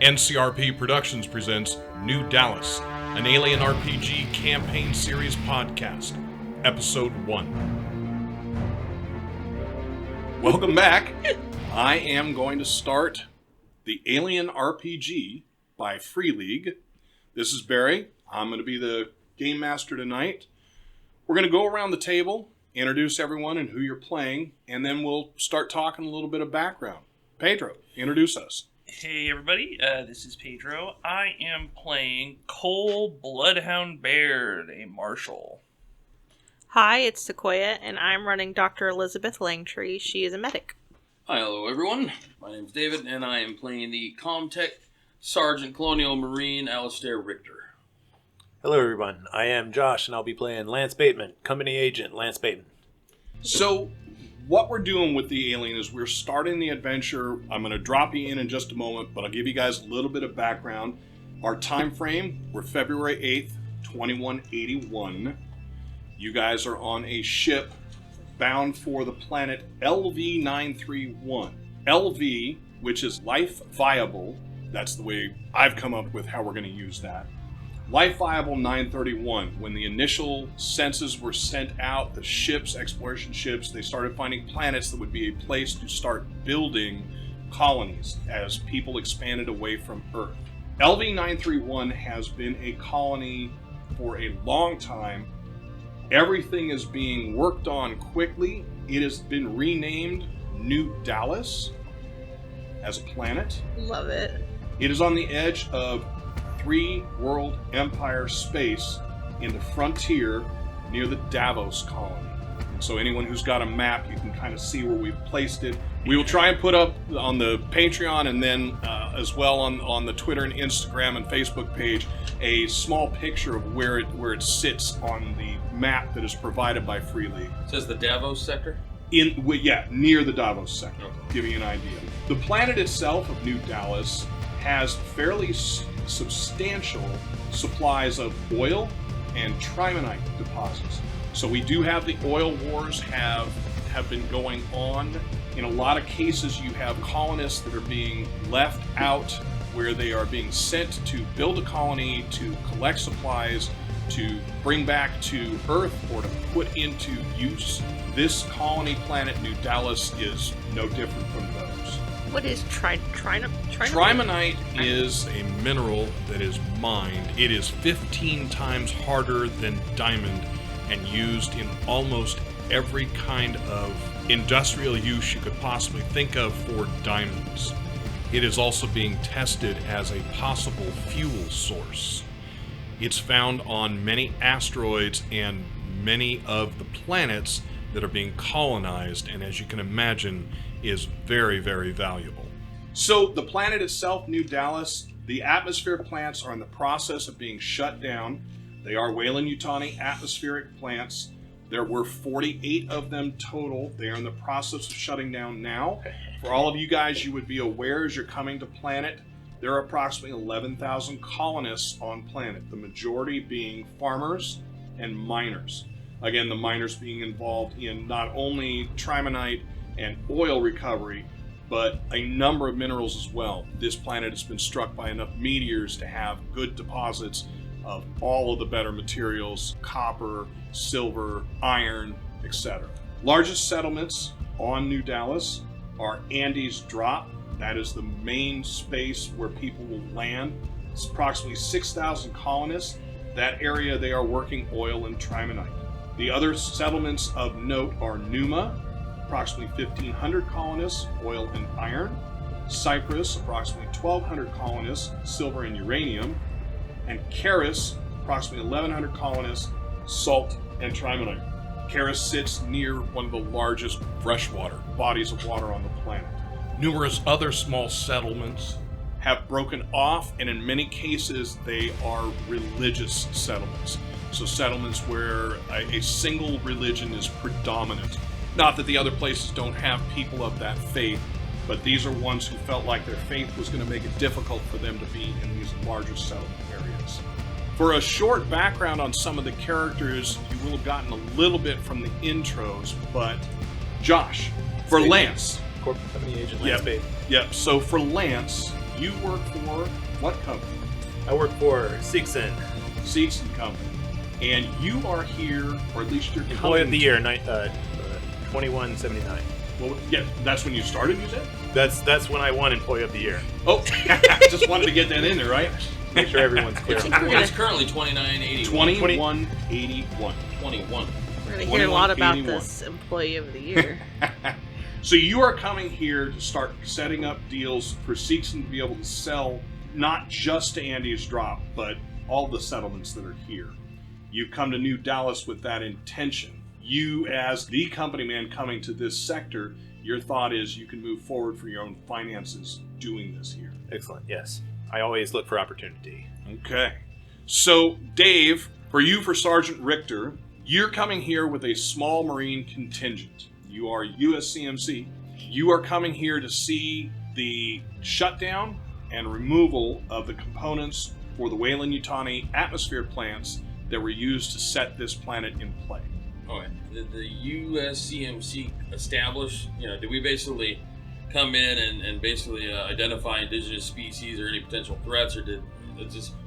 NCRP Productions presents New Dallas, an Alien RPG campaign series podcast, Episode 1. Welcome back. I am going to start the Alien RPG by Free League. This is Barry. I'm going to be the game master tonight. We're going to go around the table, introduce everyone and who you're playing, and then we'll start talking a little bit of background. Pedro, introduce us. Hey everybody, this is Pedro. I am playing Bloodhound Baird, a marshal. Hi, it's Sequoia, and I'm running Dr. Elizabeth Langtree. She is a medic. Hi, hello everyone. My name is David, and I am playing the Comtech Sergeant Colonial Marine Alister Rictor. Hello everyone, I am Josh, and I'll be playing Lance Bateman, Company Agent Lance Bateman. So, what we're doing with the Alien is we're starting the adventure. I'm going to drop you in just a moment, but I'll give you guys a little bit of background. Our time frame, we're February 8th, 2181. You guys are on a ship bound for the planet LV-931. LV, which is life viable, that's the way I've come up with how we're going to use that. Life Viable 931, when the initial census were sent out, the ships, exploration ships, they started finding planets that would be a place to start building colonies as people expanded away from Earth. LV-931 has been a colony for a long time. Everything is being worked on quickly. It has been renamed New Dallas as a planet. Love it. It is on the edge of three-world empire space in the frontier near the Davos colony. So anyone who's got a map, you can kind of see where we've placed it. We will try and put up on the Patreon and then as well on the Twitter and Instagram and Facebook page a small picture of where it sits on the map that is provided by Free League. It says the Davos sector? Near the Davos sector. Give you an idea. The planet itself of New Dallas has fairly substantial supplies of oil and trimonite deposits. So we do have the oil wars have been going on. In a lot of cases, you have colonists that are being left out where they are being sent to build a colony, to collect supplies, to bring back to Earth, or to put into use. This colony planet, New Dallas, is no different from those. What is trimonite? Trimonite is a mineral that is mined. It is 15 times harder than diamond and used in almost every kind of industrial use you could possibly think of for diamonds. It is also being tested as a possible fuel source. It's found on many asteroids and many of the planets that are being colonized, and as you can imagine, is very, very valuable. So the planet itself, New Dallas, the atmosphere plants are in the process of being shut down. They are Weyland-Yutani atmospheric plants. There were 48 of them total. They are in the process of shutting down now. For all of you guys, you would be aware as you're coming to planet, there are approximately 11,000 colonists on planet, the majority being farmers and miners. Again, the miners being involved in not only trimonite and oil recovery, but a number of minerals as well. This planet has been struck by enough meteors to have good deposits of all of the better materials: copper, silver, iron, etc. Largest settlements on New Dallas are Andie's Drop. That is the main space where people will land. It's approximately 6,000 colonists. That area, they are working oil and trimonite. The other settlements of note are Numa, approximately 1,500 colonists, oil and iron. Cyprus, approximately 1,200 colonists, silver and uranium. And Karis, approximately 1,100 colonists, salt and trimonite. Karis sits near one of the largest freshwater bodies of water on the planet. Numerous other small settlements have broken off, and in many cases they are religious settlements. So settlements where a single religion is predominant. Not that the other places don't have people of that faith, but these are ones who felt like their faith was going to make it difficult for them to be in these larger settlement areas. For a short background on some of the characters, you will have gotten a little bit from the intros, but Josh, for Lance. Corporate Company Agent Lance Bateman. Yep, so for Lance, you work for what company? I work for Seegson. Seegson Company. And you are here, or at least you're Employee of the coming year, 2179. Well, yeah, that's when you started, you said? That's when I won Employee of the Year. Oh, just wanted to get that in there, right? Make sure everyone's clear. It's currently 2981. 2181. 21. We're going to hear a lot about 2181. this employee of the year. So you are coming here to start setting up deals for Seegson to be able to sell not just to Andie's Drop, but all the settlements that are here. You've come to New Dallas with that intention. You, as the company man coming to this sector, your thought is you can move forward for your own finances doing this here. Excellent, yes. I always look for opportunity. Okay. So, Dave, for Sargent Rictor, you're coming here with a small Marine contingent. You are USCMC. You are coming here to see the shutdown and removal of the components for the Weyland-Yutani atmosphere plants that were used to set this planet in play. Okay. Did the USCMC establish, did we basically come in and basically identify indigenous species or any potential threats, or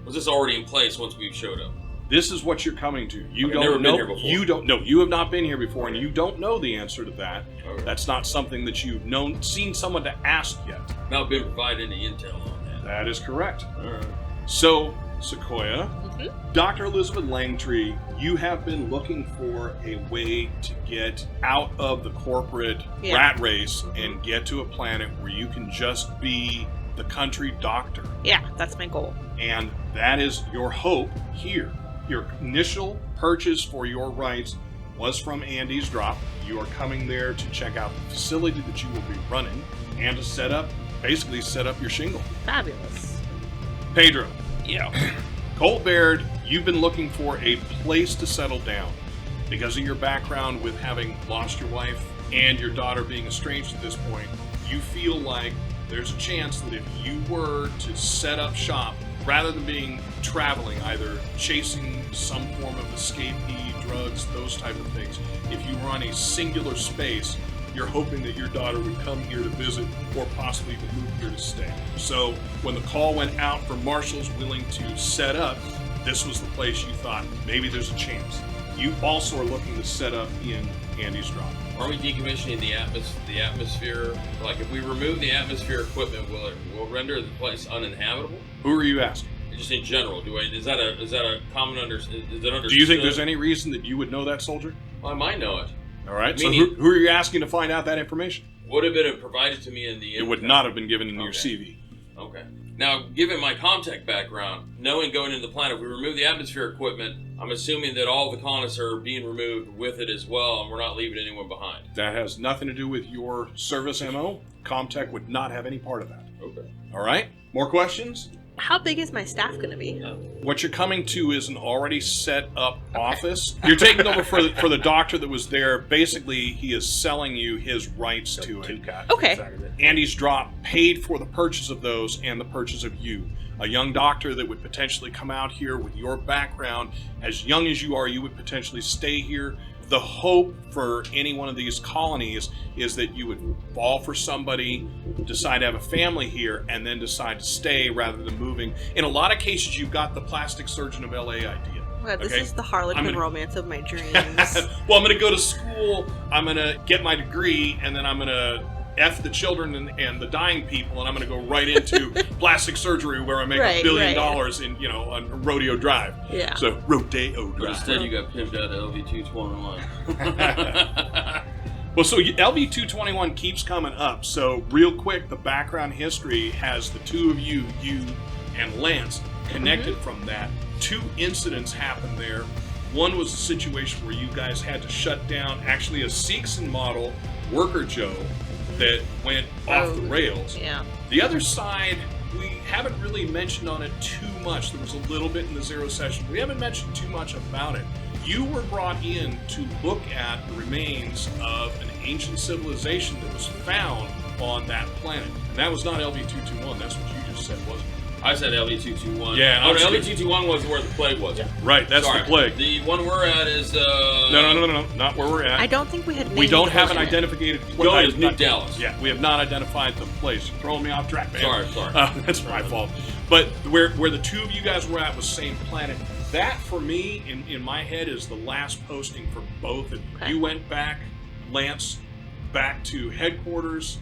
was this already in place once we showed up? This is what you're coming to. You Okay, don't never been know. here before. You don't know. You have not been here before, and Okay. you don't know the answer to that. Okay. That's not something that you've seen someone to ask yet. Not been provided any intel on that. That is correct. All right. So, Sequoia, Mhm. Dr. Elizabeth Langtree, you have been looking for a way to get out of the corporate Yeah. rat race and get to a planet where you can just be the country doctor. Yeah, that's my goal. And that is your hope here. Your initial purchase for your rights was from Andie's Drop. You are coming there to check out the facility that you will be running and to basically set up your shingle. Fabulous. Pedro, Yeah. Colt Baird, you've been looking for a place to settle down because of your background with having lost your wife and your daughter being estranged at this point. You feel like there's a chance that if you were to set up shop, rather than traveling, either chasing some form of escapee, drugs, those type of things, if you were on a singular space, you're hoping that your daughter would come here to visit or possibly even move here to stay. So when the call went out for marshals willing to set up, this was the place you thought, maybe there's a chance. You also are looking to set up in Andie's Drop. Are we decommissioning the atmosphere? Like, if we remove the atmosphere equipment, will it render the place uninhabitable? Who are you asking? Just in general, is that a common understanding? Do you think there's any reason that you would know that, soldier? Well, I might know it. All right, so Meaning- who are you asking to find out that information? Would have been provided to me in the. It would not have been given in your Okay. CV. Okay. Now, given my Comtech background, knowing going into the planet, if we remove the atmosphere equipment, I'm assuming that all the colonists are being removed with it as well, and we're not leaving anyone behind. That has nothing to do with your service MO. Comtech would not have any part of that. Okay. All right, more questions? How big is my staff going to be? What you're coming to is an already set up office. You're taking over for the doctor that was there. Basically, he is selling you his rights to it. Okay. Andie's Drop paid for the purchase of those and the purchase of you. A young doctor that would potentially come out here with your background. As young as you are, you would potentially stay here. The hope for any one of these colonies is that you would fall for somebody, decide to have a family here, and then decide to stay rather than moving. In a lot of cases, you've got the plastic surgeon of LA idea. Well, this Okay. is the Harlequin I'm gonna- romance of my dreams. Well, I'm going to go to school, I'm going to get my degree, and then I'm going to F the children and the dying people, and I'm going to go right into plastic surgery where I make Right, $1 billion right. in, on Rodeo Drive. Yeah. So, Rodeo But Drive. instead, you got pimped out of LV-221. Well, so LV-221 keeps coming up. So, real quick, the background history has the two of you and Lance, connected from that. 2 incidents happened there. One was a situation where you guys had to shut down actually a Seegson model, Worker Joe, that went off the rails. Yeah. The other side, we haven't really mentioned on it too much. There was a little bit in the Zero session. We haven't mentioned too much about it. You were brought in to look at the remains of an ancient civilization that was found on that planet. And that was not LV-221. That's what you just said, wasn't it? I said LV221. Yeah, Oh, no, LV221 was where the plague was. Yeah. Right, that's Sorry. the plague. The one we're at is No, not where we're at. I don't think we had. We named don't have an it. identified place. No, it's New Dallas. Yeah, we have not identified the place. You're throwing me off track, man. Sorry. That's my fault. But where the two of you guys were at was same planet. That, for me, in my head, is the last posting for both. And Okay. you went back, Lance, back to headquarters,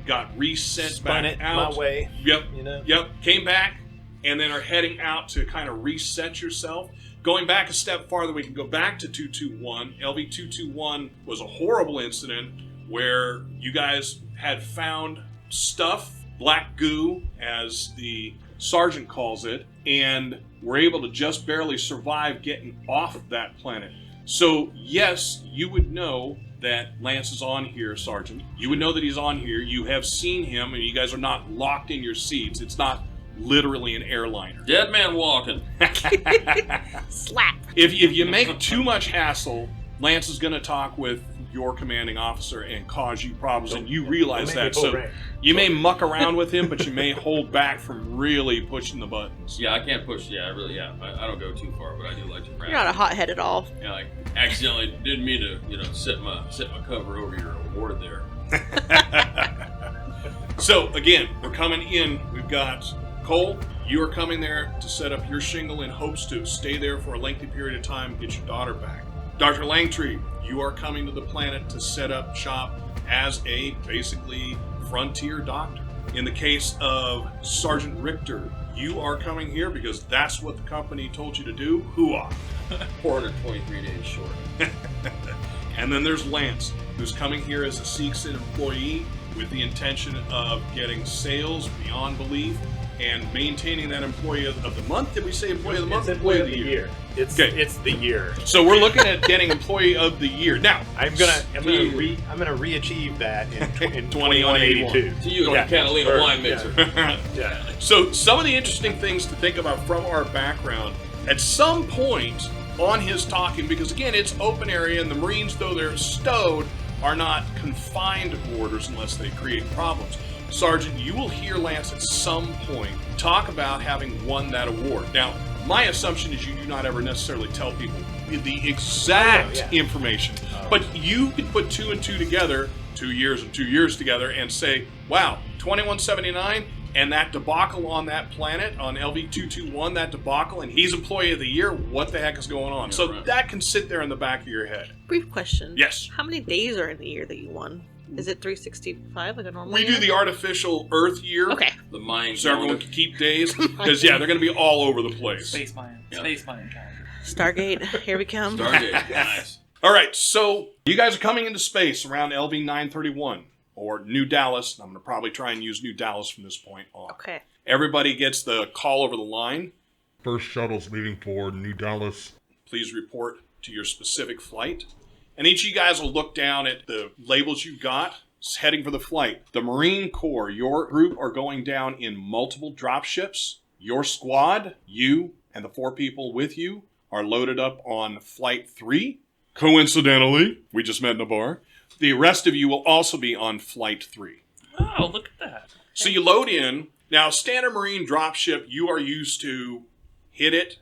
got resent Spun back it out. my way. Yep. You know? Yep. Came back, and then are heading out to kind of reset yourself. Going back a step farther, we can go back to 221. LV221 was a horrible incident where you guys had found stuff, black goo, as the sergeant calls it, and were able to just barely survive getting off of that planet. So, yes, you would know that Lance is on here, Sergeant. You would know that he's on here. You have seen him, and you guys are not locked in your seats. It's not literally an airliner. Dead man walking. Slap. If you make too much hassle, Lance is going to talk with your commanding officer and cause you problems, and you realize Don't make that. me pull So rank. you may muck around with him, but you may hold back from really pushing the buttons. Yeah, I can't push. Yeah, I don't go too far, but I do like to practice. You're not a hothead at all. Yeah, I accidentally didn't mean to set my cover over your award there. So again, we're coming in. We've got Cole. You are coming there to set up your shingle in hopes to stay there for a lengthy period of time and get your daughter back. Dr. Langtree, you are coming to the planet to set up shop as a basically frontier doctor. In the case of Sargent Rictor, you are coming here because that's what the company told you to do. Hooah! 423 days short. And then there's Lance, who's coming here as a Seegson employee with the intention of getting sales beyond belief and maintaining that employee of the month. Did we say employee of the month? It's employee of the year. It's the year. So we're looking at getting employee of the year. Now, I'm gonna re-achieve that in 2182. To you, Yeah. Catalina Or- wine mixer. Yeah. so some of the interesting things to think about from our background, at some point on his talking, because again, it's open area, and the Marines, though they're stowed, are not confined to quarters unless they create problems. Sergeant, you will hear Lance at some point talk about having won that award. Now, my assumption is you do not ever necessarily tell people the exact information, but you can put two and two together, 2 years and 2 years together, and say, wow, 2179 and that debacle on that planet, on LV221, that debacle, and he's employee of the year, what the heck is going on? Yeah, so right. that can sit there in the back of your head. Brief question. Yes. How many days are in the year that you won? Is it 365 like a normal We year? do the artificial Earth year. Okay. The mind. So everyone can keep days, because they're going to be all over the place. Space mine. Yeah. Space mine calendar. Stargate, here we come. Stargate. Nice. All right, so you guys are coming into space around LV 931 or New Dallas. I'm going to probably try and use New Dallas from this point on. Okay. Everybody gets the call over the line. First shuttle's leaving for New Dallas. Please report to your specific flight. And each of you guys will look down at the labels you got. It's heading for the flight. The Marine Corps, your group are going down in multiple dropships. Your squad, you and the 4 people with you, are loaded up on Flight 3. Coincidentally, we just met in a bar. The rest of you will also be on Flight 3. Oh, look at that. So you load in. Now, standard Marine dropship, you are used to hit it,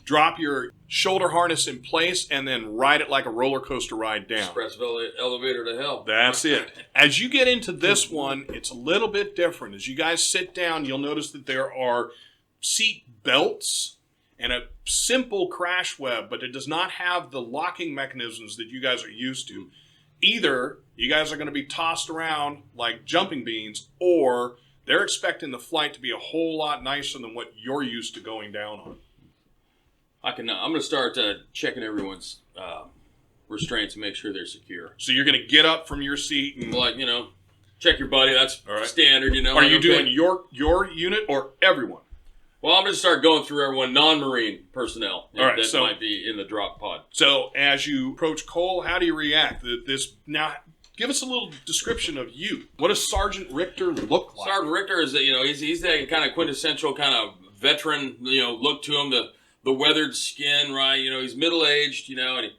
drop your shoulder harness in place, and then ride it like a roller coaster ride down. Express elevator to hell. That's it. As you get into this one, it's a little bit different. As you guys sit down, you'll notice that there are seat belts and a simple crash web, but it does not have the locking mechanisms that you guys are used to. Either you guys are going to be tossed around like jumping beans, or they're expecting the flight to be a whole lot nicer than what you're used to going down on. I'm going to start checking everyone's restraints and make sure they're secure. So you're going to get up from your seat and... Like, check your buddy. That's All right. standard, Are you doing your unit or everyone? Well, I'm going to start going through everyone, non-Marine personnel All right, that so- might be in the drop pod. So as you approach Cole, how do you react? Now, give us a little description of you. What does Sargent Rictor look like? Sergeant Rictor is, he's that kind of quintessential kind of veteran, look to him, the weathered skin, right? He's middle-aged, and he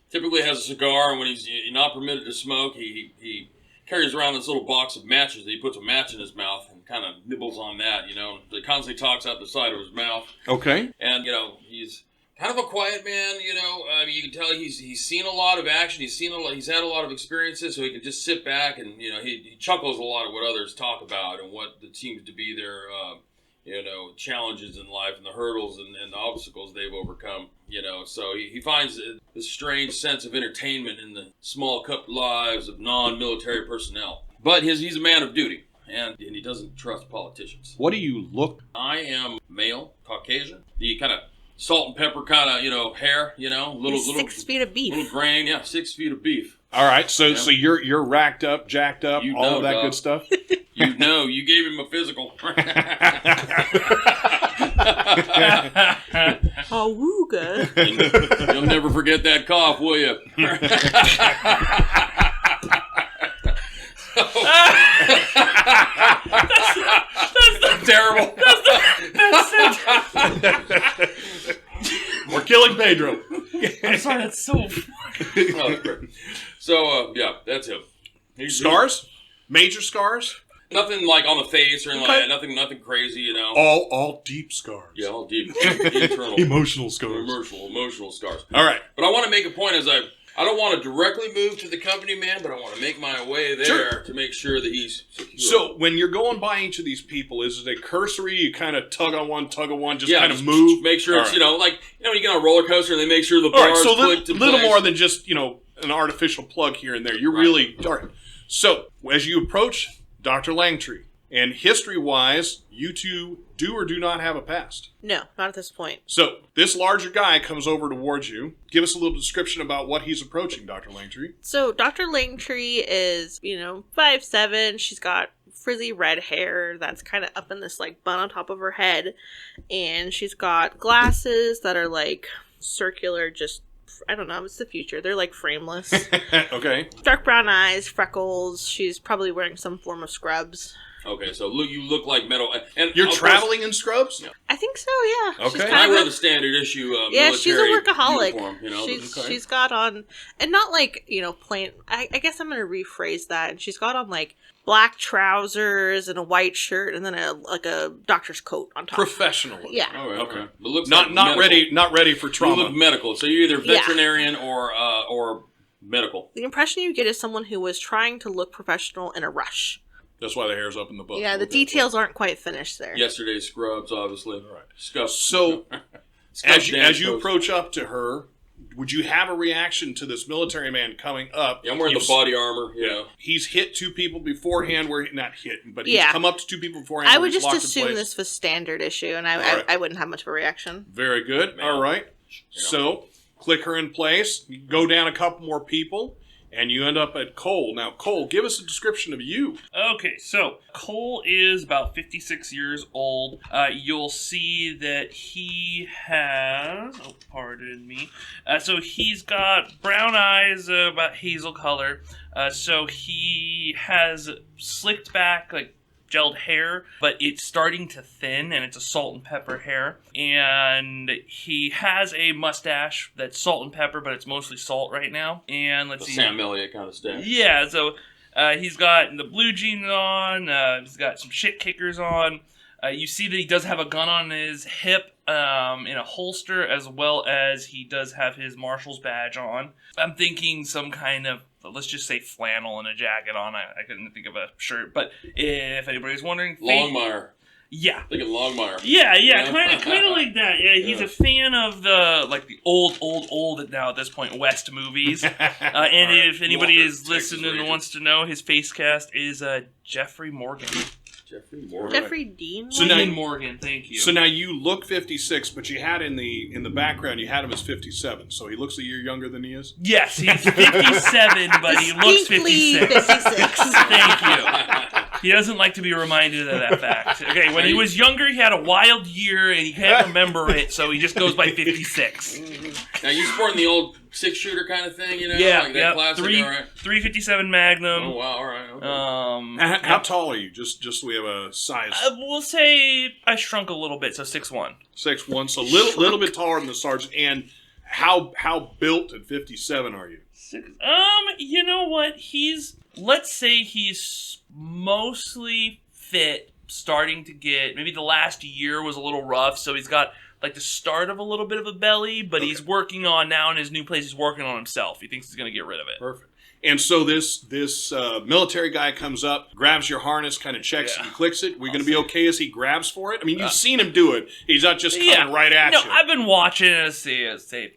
typically has a cigar, and when he's not permitted to smoke, he carries around this little box of matches that he puts a match in his mouth and kind of nibbles on that, you know. He constantly talks out the side of his mouth. Okay. And, you know, he's kind of a quiet man, you know. I mean, you can tell he's seen a lot of action. He's had a lot of experiences, so he can just sit back and, you know, he chuckles a lot at what others talk about and what seems to be their, you know, challenges in life and the hurdles and the obstacles they've overcome, you know. So he finds this strange sense of entertainment in the small cup lives of non-military personnel. But he's a man of duty, and he doesn't trust politicians. What do you look? I am male, Caucasian. The kind of salt and pepper kind of, you know, hair, you know, little 6 feet of beef. little grain, yeah, 6 feet of beef. All right, so Yeah. so you're racked up, jacked up, You all know, of that dog. good stuff. You know, you gave him a physical. Oh, wooga. You'll never forget that cough, will you? That's terrible. We're killing Pedro. I'm sorry, that's so. Oh, great. So, yeah, that's him. Scars? Major scars? Nothing like on the face or anything Okay. like that. Nothing crazy, you know. All deep scars. Yeah, all deep internal. Emotional scars. Emotional scars. All right. But I want to make a point as I don't want to directly move to the company man, but I want to make my way there Sure. to make sure that he's secure. So when you're going by each of these people, is it a cursory? You kind of tug on one, just yeah, kind of move. Make sure All it's, right. you know, like, you know, when you get on a roller coaster and they make sure the All right, bars so clicked a in little place. more than just, you know, an artificial plug here and there. You're Right. really... All right. So as you approach Dr. Langtree, and history-wise, you two do or do not have a past. No, not at this point. So this larger guy comes over towards you. Give us a little description about what he's approaching, Dr. Langtree. So Dr. Langtree is, 5'7". She's got frizzy red hair that's kind of up in this like bun on top of her head, and she's got glasses that are like circular, just I don't know, it's the future. They're like frameless. Okay. Dark brown eyes, freckles. She's probably wearing some form of scrubs. Okay, so you look like metal. And You're of course, traveling in scrubs? Yeah. I think so, yeah. Okay. She's I kind wear of the standard issue yeah, military she's a workaholic. uniform, you know. She's got on, and not like, plain, I guess I'm going to rephrase that. And she's got on like black trousers and a white shirt and then a doctor's coat on top. Professional. Yeah. All right, Okay. okay. But looks Not like not medical. not ready for You trauma. look medical, so you're either Yeah. veterinarian or medical. The impression you get is someone who was trying to look professional in a rush. That's why the hair's up in the butt. Yeah, the details aren't quite finished there. Yesterday's scrubs, obviously. All right. Scuffed. So, Scuffed as you toast. approach up to her, would you have a reaction to this military man coming up? Yeah, I'm wearing the body armor, you know. He's hit two people beforehand where not hit, but he's Yeah. come up to two people beforehand. I where would he's just locked in assume place. this was standard issue, and All right. I wouldn't have much of a reaction. Very good. Man. All right. Yeah. So, click her in place. You go down a couple more people, and you end up at Cole. Now, Cole, give us a description of you. Okay, so Cole is about 56 years old. You'll see that he has... Oh, pardon me. So he's got brown eyes, about hazel color. So he has slicked back, like, gelled hair, but it's starting to thin, and it's a salt and pepper hair. And he has a mustache that's salt and pepper, but it's mostly salt right now. And let's The see. Sam Elliott kind of stuff. Yeah, so he's got the blue jeans on. He's got some shit kickers on. You see that he does have a gun on his hip in a holster, as well as he does have his marshal's badge on. I'm thinking some kind of, let's just say, flannel and a jacket on. I couldn't think of a shirt, but if anybody's wondering... Longmire. Yeah. Thinking Longmire. Yeah, kind of like that. Yeah, he's Yeah. a fan of the old now at this point West movies. And if anybody Walker, is Texas listening and Rangers. wants to know, his face cast is Jeffrey Morgan. Jeffrey Moore. Jeffrey Dean? So now- Dean Morgan, thank you. So now you look 56, but you had in the background, you had him as 57. So he looks a year younger than he is? Yes, he's 57, but he looks Distinctly 56. 56. Thank you. He doesn't like to be reminded of that fact. Okay, when he was younger, he had a wild year, and he can't remember it, so he just goes by 56. Now, you sporting the old 6-shooter kind of thing, you know? Yeah, Like that classic, all right? 357 Magnum. Oh, wow, all right. Okay. How tall are you? Just so we have a size. We'll say I shrunk a little bit, so 6'1". 6'1", so little bit taller than the sergeant. And how built at 57 are you? You know what? He's let's say he's mostly fit, starting to get, maybe the last year was a little rough, so he's got like the start of a little bit of a belly, but he's working on, now in his new place, he's working on himself. He thinks he's going to get rid of it. Perfect. And so this military guy comes up, grabs your harness, kind of checks and clicks it. We're going to be okay as he grabs for it? I mean, you've seen him do it. He's not just coming right at you. No, I've been watching and say,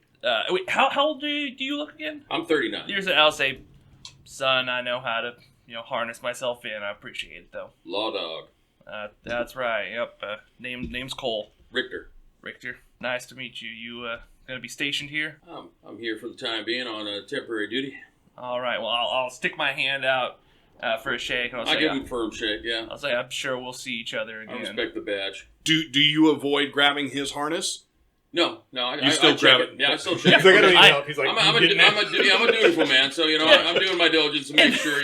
wait, how old do you look again? I'm 39. I'll say, son, I know how to harness myself in. I appreciate it, though. Law dog. That's right. Yep. Name's Cole. Richter. Nice to meet you. You gonna be stationed here? I'm here for the time being on temporary duty. All right. Well, I'll stick my hand out for a shake. And I'll give him a firm shake. Yeah. I'll say I'm sure we'll see each other again. I respect the badge. Do you avoid grabbing his harness? No. You still grab it. Yeah, I still check. He's like, I don't even know if he's like, I'm a dutiful man, so I'm doing my diligence to make sure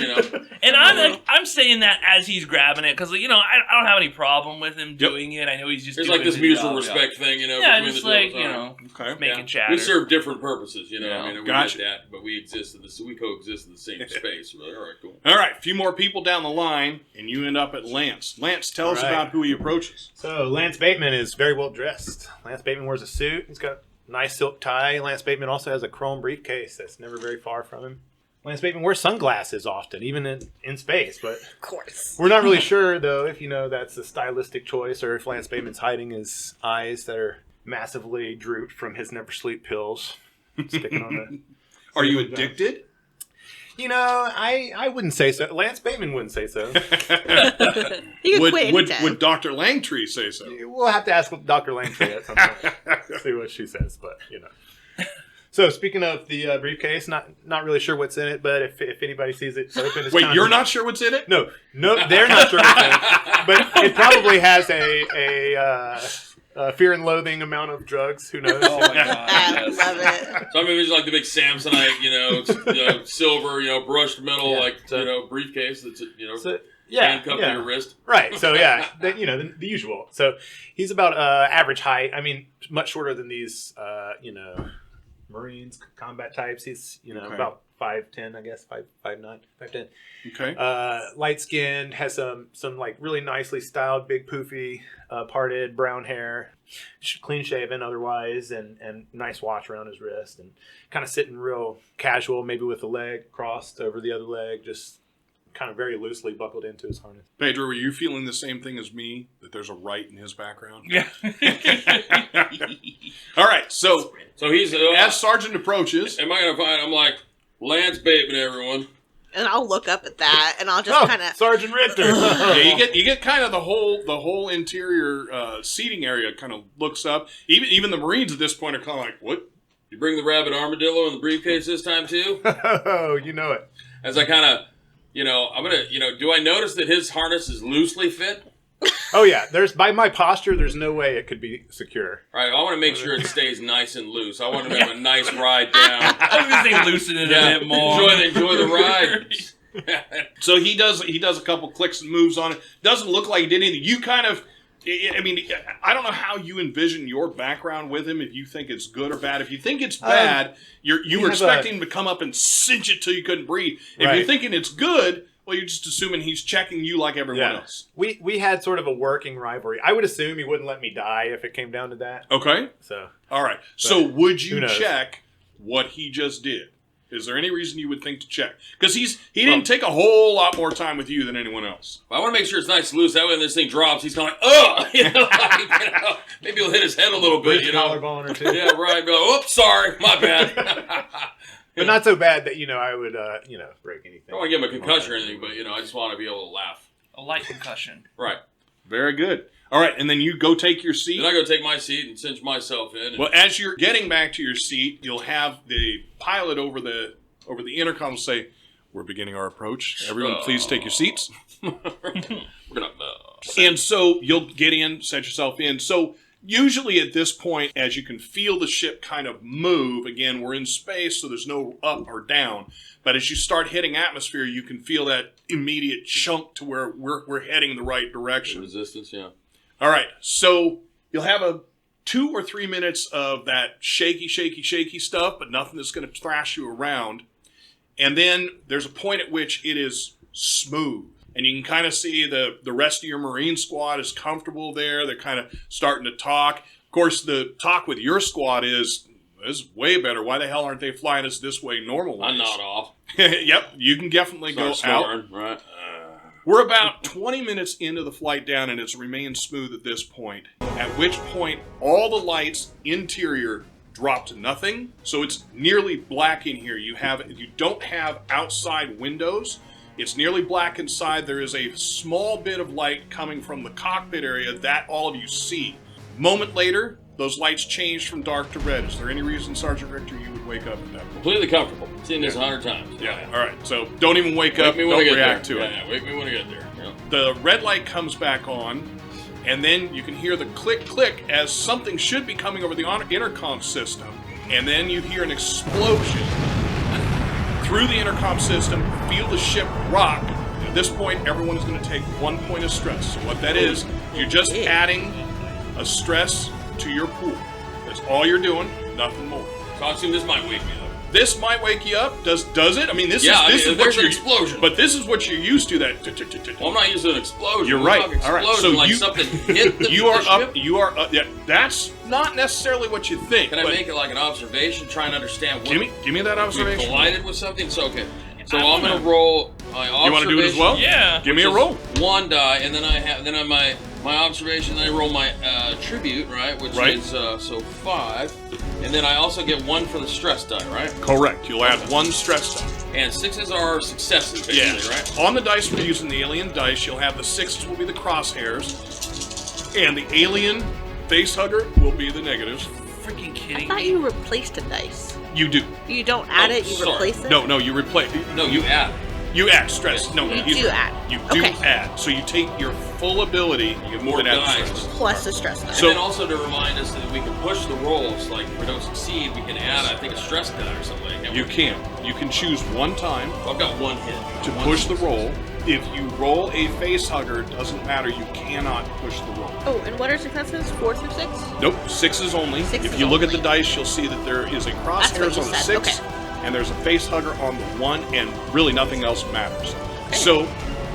And I'm saying that as he's grabbing it because I don't have any problem with him doing it. I know he's just. There's doing like this his mutual job, respect thing, Yeah, between just the like two. making chatter. We serve different purposes, I mean, we Gotcha. get that, but we coexist in the same space. Really. All right, cool. All right, a few more people down the line, and you end up at Lance. Lance, tell us about who he approaches. So Lance Bateman is very well dressed. Lance Bateman wears a suit. He's got a nice silk tie. Lance Bateman also has a chrome briefcase that's never very far from him. Lance Bateman wears sunglasses often, even in space. But Of course. we're not really sure, though, if that's a stylistic choice or if Lance Bateman's hiding his eyes that are massively drooped from his never sleep pills. Sticking on the. Are you addicted? I wouldn't say so. Lance Bateman wouldn't say so. You can quit would anytime. Dr. Langtree say so? We'll have to ask Dr. Langtree at some point. See what she says, but So speaking of the briefcase, not really sure what's in it, but if anybody sees it open, it's Wait, you're not sure what's in it? No, they're not sure what's in it, but it probably has a fear and loathing amount of drugs. Who knows? Oh my god! I love it. So I'm envisioning like the big Samsonite, silver, brushed metal, briefcase that's So, handcuffed to your wrist. Right. So the usual. So he's about average height. I mean, much shorter than these, Marines, combat types. He's about 5'10", I guess, 5'9", 5'10". Okay. Light skinned, has some like really nicely styled, big poofy, parted brown hair, clean shaven otherwise, and nice watch around his wrist, and kind of sitting real casual, maybe with the leg crossed over the other leg, just kind of very loosely buckled into his harness. Pedro, were you feeling the same thing as me, that there's a right in his background? Yeah. All right, so he's as Sargent approaches... Am I going to find, I'm like, Lance Bateman, everyone. And I'll look up at that, and I'll just kind of... Sargent Rictor! Yeah, you get kind of the whole interior seating area kind of looks up. Even the Marines at this point are kind of like, what? You bring the rabbit armadillo in the briefcase this time, too? Oh, you know it. As I kind of... I'm going to, do I notice that his harness is loosely fit? Oh, yeah. By my posture, there's no way it could be secure. All right, I want to make sure it stays nice and loose. I want to have a nice ride down. I was gonna say loosen it a bit more. Enjoy the ride. So he does a couple clicks and moves on it. Doesn't look like he did anything. You kind of... I mean, I don't know how you envision your background with him, if you think it's good or bad. If you think it's bad, you were expecting him to come up and cinch it till you couldn't breathe. If you're thinking it's good, well, you're just assuming he's checking you like everyone else. We had sort of a working rivalry. I would assume he wouldn't let me die if it came down to that. Okay. So all right. So would you check what he just did? Is there any reason you would think to check? Because he didn't take a whole lot more time with you than anyone else. I want to make sure it's nice and loose. That way when this thing drops, he's kind of like, maybe he'll hit his head a little bit, collarbone or two. Yeah, right. Go, oops, sorry, my bad. But not so bad that, I would, break anything. I don't want to give him a concussion or anything, but, I just want to be able to laugh. A light concussion. Right. Very good. All right, and then you go take your seat. Then I go take my seat and cinch myself in. Well, as you're getting back to your seat, you'll have the pilot over the intercom will say, "We're beginning our approach. Everyone, please take your seats." We're gonna. And so you'll get in, set yourself in. So usually at this point, as you can feel the ship kind of move, again, we're in space, so there's no up or down. But as you start hitting atmosphere, you can feel that immediate chunk to where we're heading in the right direction. Resistance, yeah. All right, so you'll have 2 or 3 minutes of that shaky stuff, but nothing that's going to thrash you around. And then there's a point at which it is smooth. And you can kind of see the rest of your Marine squad is comfortable there. They're kind of starting to talk. Of course, the talk with your squad is, this is way better. Why the hell aren't they flying us this way normal ways? I nod off. Yep, you can definitely go out. Right. We're about 20 minutes into the flight down, and it's remained smooth at this point. At which point, all the lights interior drop to nothing. So it's nearly black in here. You don't have outside windows. It's nearly black inside. There is a small bit of light coming from the cockpit area that all of you see. Moment later, those lights changed from dark to red. Is there any reason, Sargent Rictor, you would wake up at that point? Completely comfortable. Seen this 100 times. Yeah, all right. So don't even wake up. Don't react to it. Yeah, wake me when I get there. Yeah. The red light comes back on, and then you can hear the click, click as something should be coming over the intercom system. And then you hear an explosion through the intercom system, feel the ship rock. At this point, everyone is going to take 1 point of stress. So what that is, you're just adding a stress to your pool. That's all you're doing, nothing more. So I assume this might wake me up. This might wake you up. Does it? I mean, this is there's what an explosion. But this is what you're used to. Well, I'm not used to an explosion. You're right. All right. So like something hit the ship? You are up. Yeah, that's not necessarily what you think. Can I make it like an observation, try and understand what? Give me that observation. We collided with something. So okay. So I'm gonna roll my observation. You want to do it as well? Yeah. Give me a roll. 1 die, and then my observation. I roll my tribute, right? Which is so 5, and then I also get 1 for the stress die, right? Correct. You'll add 1 stress die. And 6s are successes, basically, right? On the dice we're using the alien dice, you'll have the 6s will be the crosshairs, and the alien facehugger will be the negatives. Freaking I kidding thought me. you replaced a dice. You do. You don't add it, you replace it? No, you replace. No, you add. You add stress. No, You do add. You do Okay. add. So you take your full ability. You get more dice. Plus the stress die. So- And then also to remind us that we can push the rolls. Like if we don't succeed, we can add, I think, a stress die or something. You can. You can choose one time So I've got 1 hit to push the roll. If you roll a face hugger, it doesn't matter. You cannot push the roll. Oh, and what are successes? 4 through 6? Nope, 6s only. Sixes If you look at only. the dice, you'll see that there is a crosshairs you on the said, 6, okay. and there's a face hugger on the 1, and really nothing else matters. So,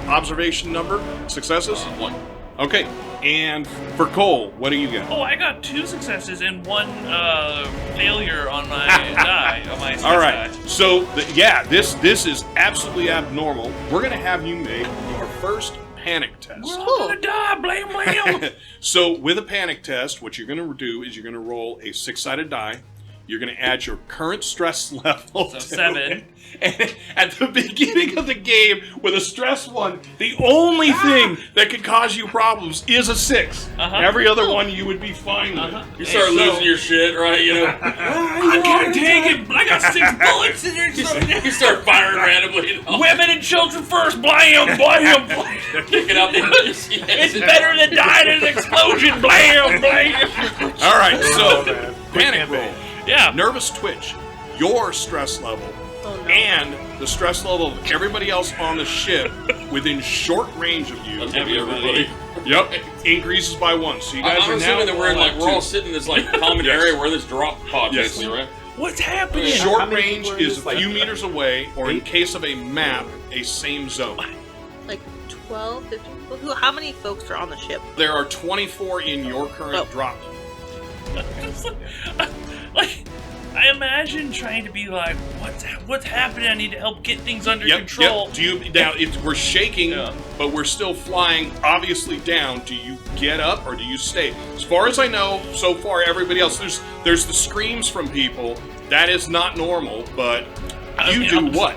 observation number, successes? 1. Okay, and for Cole, what do you get? Oh, I got 2 successes and 1 failure on my die. On my All right, die. so this is absolutely abnormal. We're gonna have you make your first panic test. We're all gonna die. Blame, blame. So with a panic test, what you're gonna do is you're gonna roll a 6-sided die. You're going to add your current stress level. So to 7. it. And at the beginning of the game, with a stress 1, the only thing that could cause you problems is a 6. Every other one you would be fine with. You start losing your shit, right? You know, I can't take it. I got 6 bullets in there. you start firing randomly. Women and children first. Blam, blam, blam. Kicking out the It's better than dying in an explosion. Blam, blam. All right, so man. Quick panic campaign. roll. Yeah. Nervous twitch, your stress level, and the stress level of everybody else on the ship within short range of you. That's gonna be everybody. Yep, increases by 1. So you guys I'm are now assuming that we're in all we're all at 2. sitting in this like common area where this drop pod Yes. basically, right? What's happening? How Short many range people are in is this, a like, few meters away, or in 8? case of a map, a same zone. Like 12, 15 people? How many folks are on the ship? There are 24 in your current drop. Like, I imagine trying to be like, what's happening? I need to help get things under control. Yep. Do you now? We're shaking, but we're still flying, obviously down. Do you get up or do you stay? As far as I know, so far everybody else, there's the screams from people. That is not normal. But you do what?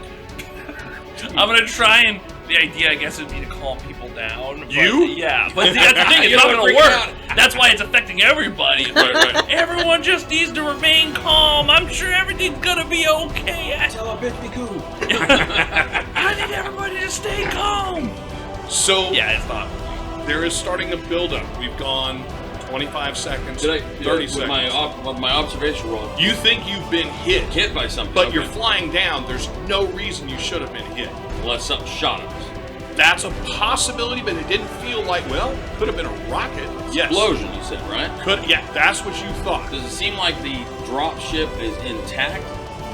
I'm gonna try and. The idea, I guess, would be to calm people down. But, You? Yeah, but that's the thing. It's You not don't gonna wanna work. freak out. That's why it's affecting everybody. Right. Everyone just needs to remain calm. I'm sure everything's gonna be okay. Tell a bitch be cool. I need everybody to stay calm. So Yeah, it's not. there is starting to build up. We've gone 25 seconds, Did I 30 with seconds. my observation roll? You think you've been hit, By something, but you're okay. flying down. There's no reason you should have been hit. Unless something shot us. That's a possibility, but it didn't feel like, well, could have been a rocket. Yes. Explosion, you said, right? Could, yeah, that's what you thought. Does it seem like the drop ship is intact?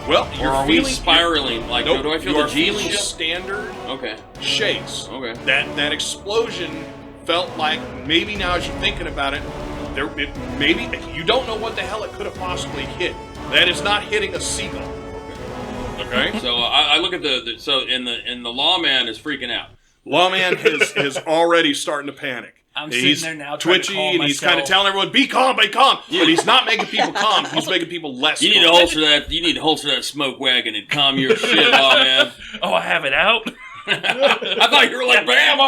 Well, Or you're are we feeling spiraling? Like, Nope, do I feel you the are G feeling shift? standard Okay. shakes. Okay. That explosion felt like maybe now as you're thinking about it, maybe you don't know what the hell it could have possibly hit. That is not hitting a seagull. Okay. So I look at and the lawman is freaking out. Lawman is already starting to panic. I'm He's sitting there now trying to twitchy, calm and he's kind of myself. telling everyone, "Be calm, be calm." But he's not making people calm. He's making people less. You need to calm. holster that. You need to holster that smoke wagon and calm your shit, lawman. Oh, I have it out. I thought you were like, bam!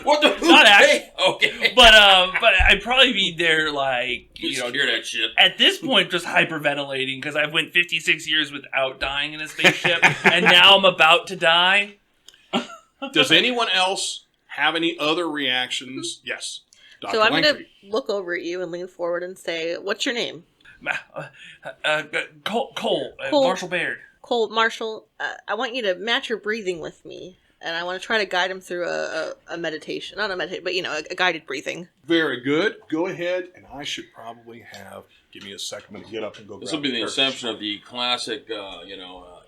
What the? Not actually. Okay. But I'd probably be there like You don't hear that shit. at this point just hyperventilating because I went 56 years without dying in a spaceship, and now I'm about to die. Does anyone else have any other reactions? Yes. Dr. So I'm going to Langtree. look over at you and lean forward and say, "What's your name?" Cole, Cole. Marshall Baird. Cole Marshall. I want you to match your breathing with me, and I want to try to guide him through a meditation. Not a meditation, but a guided breathing. Very good. Go ahead, and I should probably have. Give me a second. I'm going to get up and go. This grab will be the curtains. inception of the classic,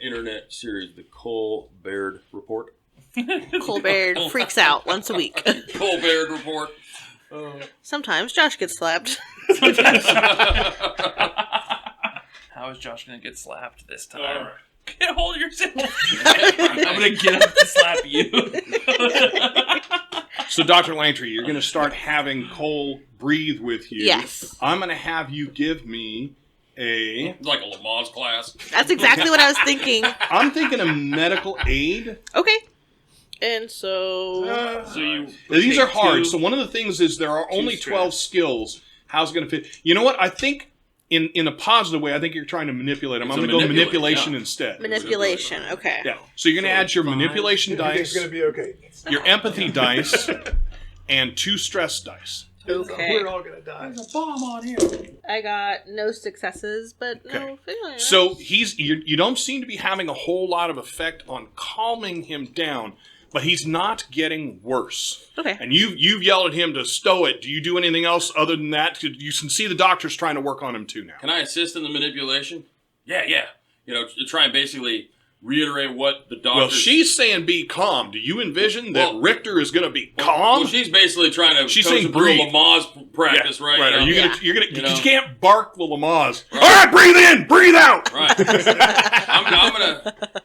internet series, the Cole Baird Report. Cole Baird freaks out once a week. Cole Baird Report. Sometimes Josh gets slapped. How is Josh gonna get slapped this time? All right. Get a hold of yourself. I'm gonna get up to slap you. So, Dr. Langtree, you're going to start having Cole breathe with you. Yes. I'm going to have you give me a. Like a Lamaze class. That's exactly what I was thinking. I'm thinking a medical aid. Okay. And so... So you These are hard. two- So one of the things is there are only 12 skills. How's it going to fit? You know what? I think in a positive way, I think you're trying to manipulate them. It's I'm a going to go manipulate, manipulation yeah. instead. Manipulation, okay. Yeah. So you're going to add your manipulation dice, It's going to be okay. your empathy dice, and 2 stress dice. Okay. We're all going to die. There's a bomb on him. I got no successes, but no Okay. failures. So you don't seem to be having a whole lot of effect on calming him down, but he's not getting worse. Okay. And you've yelled at him to stow it. Do you do anything else other than that? You can see the doctor's trying to work on him too now. Can I assist in the manipulation? Yeah. To try and basically reiterate what the doctor. Well, she's saying be calm. Do you envision that Well- Richter is going to be calm? Well, she's basically trying to. She's coach saying him through breathe. a Lamaze practice, right? Right. Are you Yeah. gonna? You're gonna. You know? You can't bark the Lamaze. Right. All right, breathe in, breathe out. Right.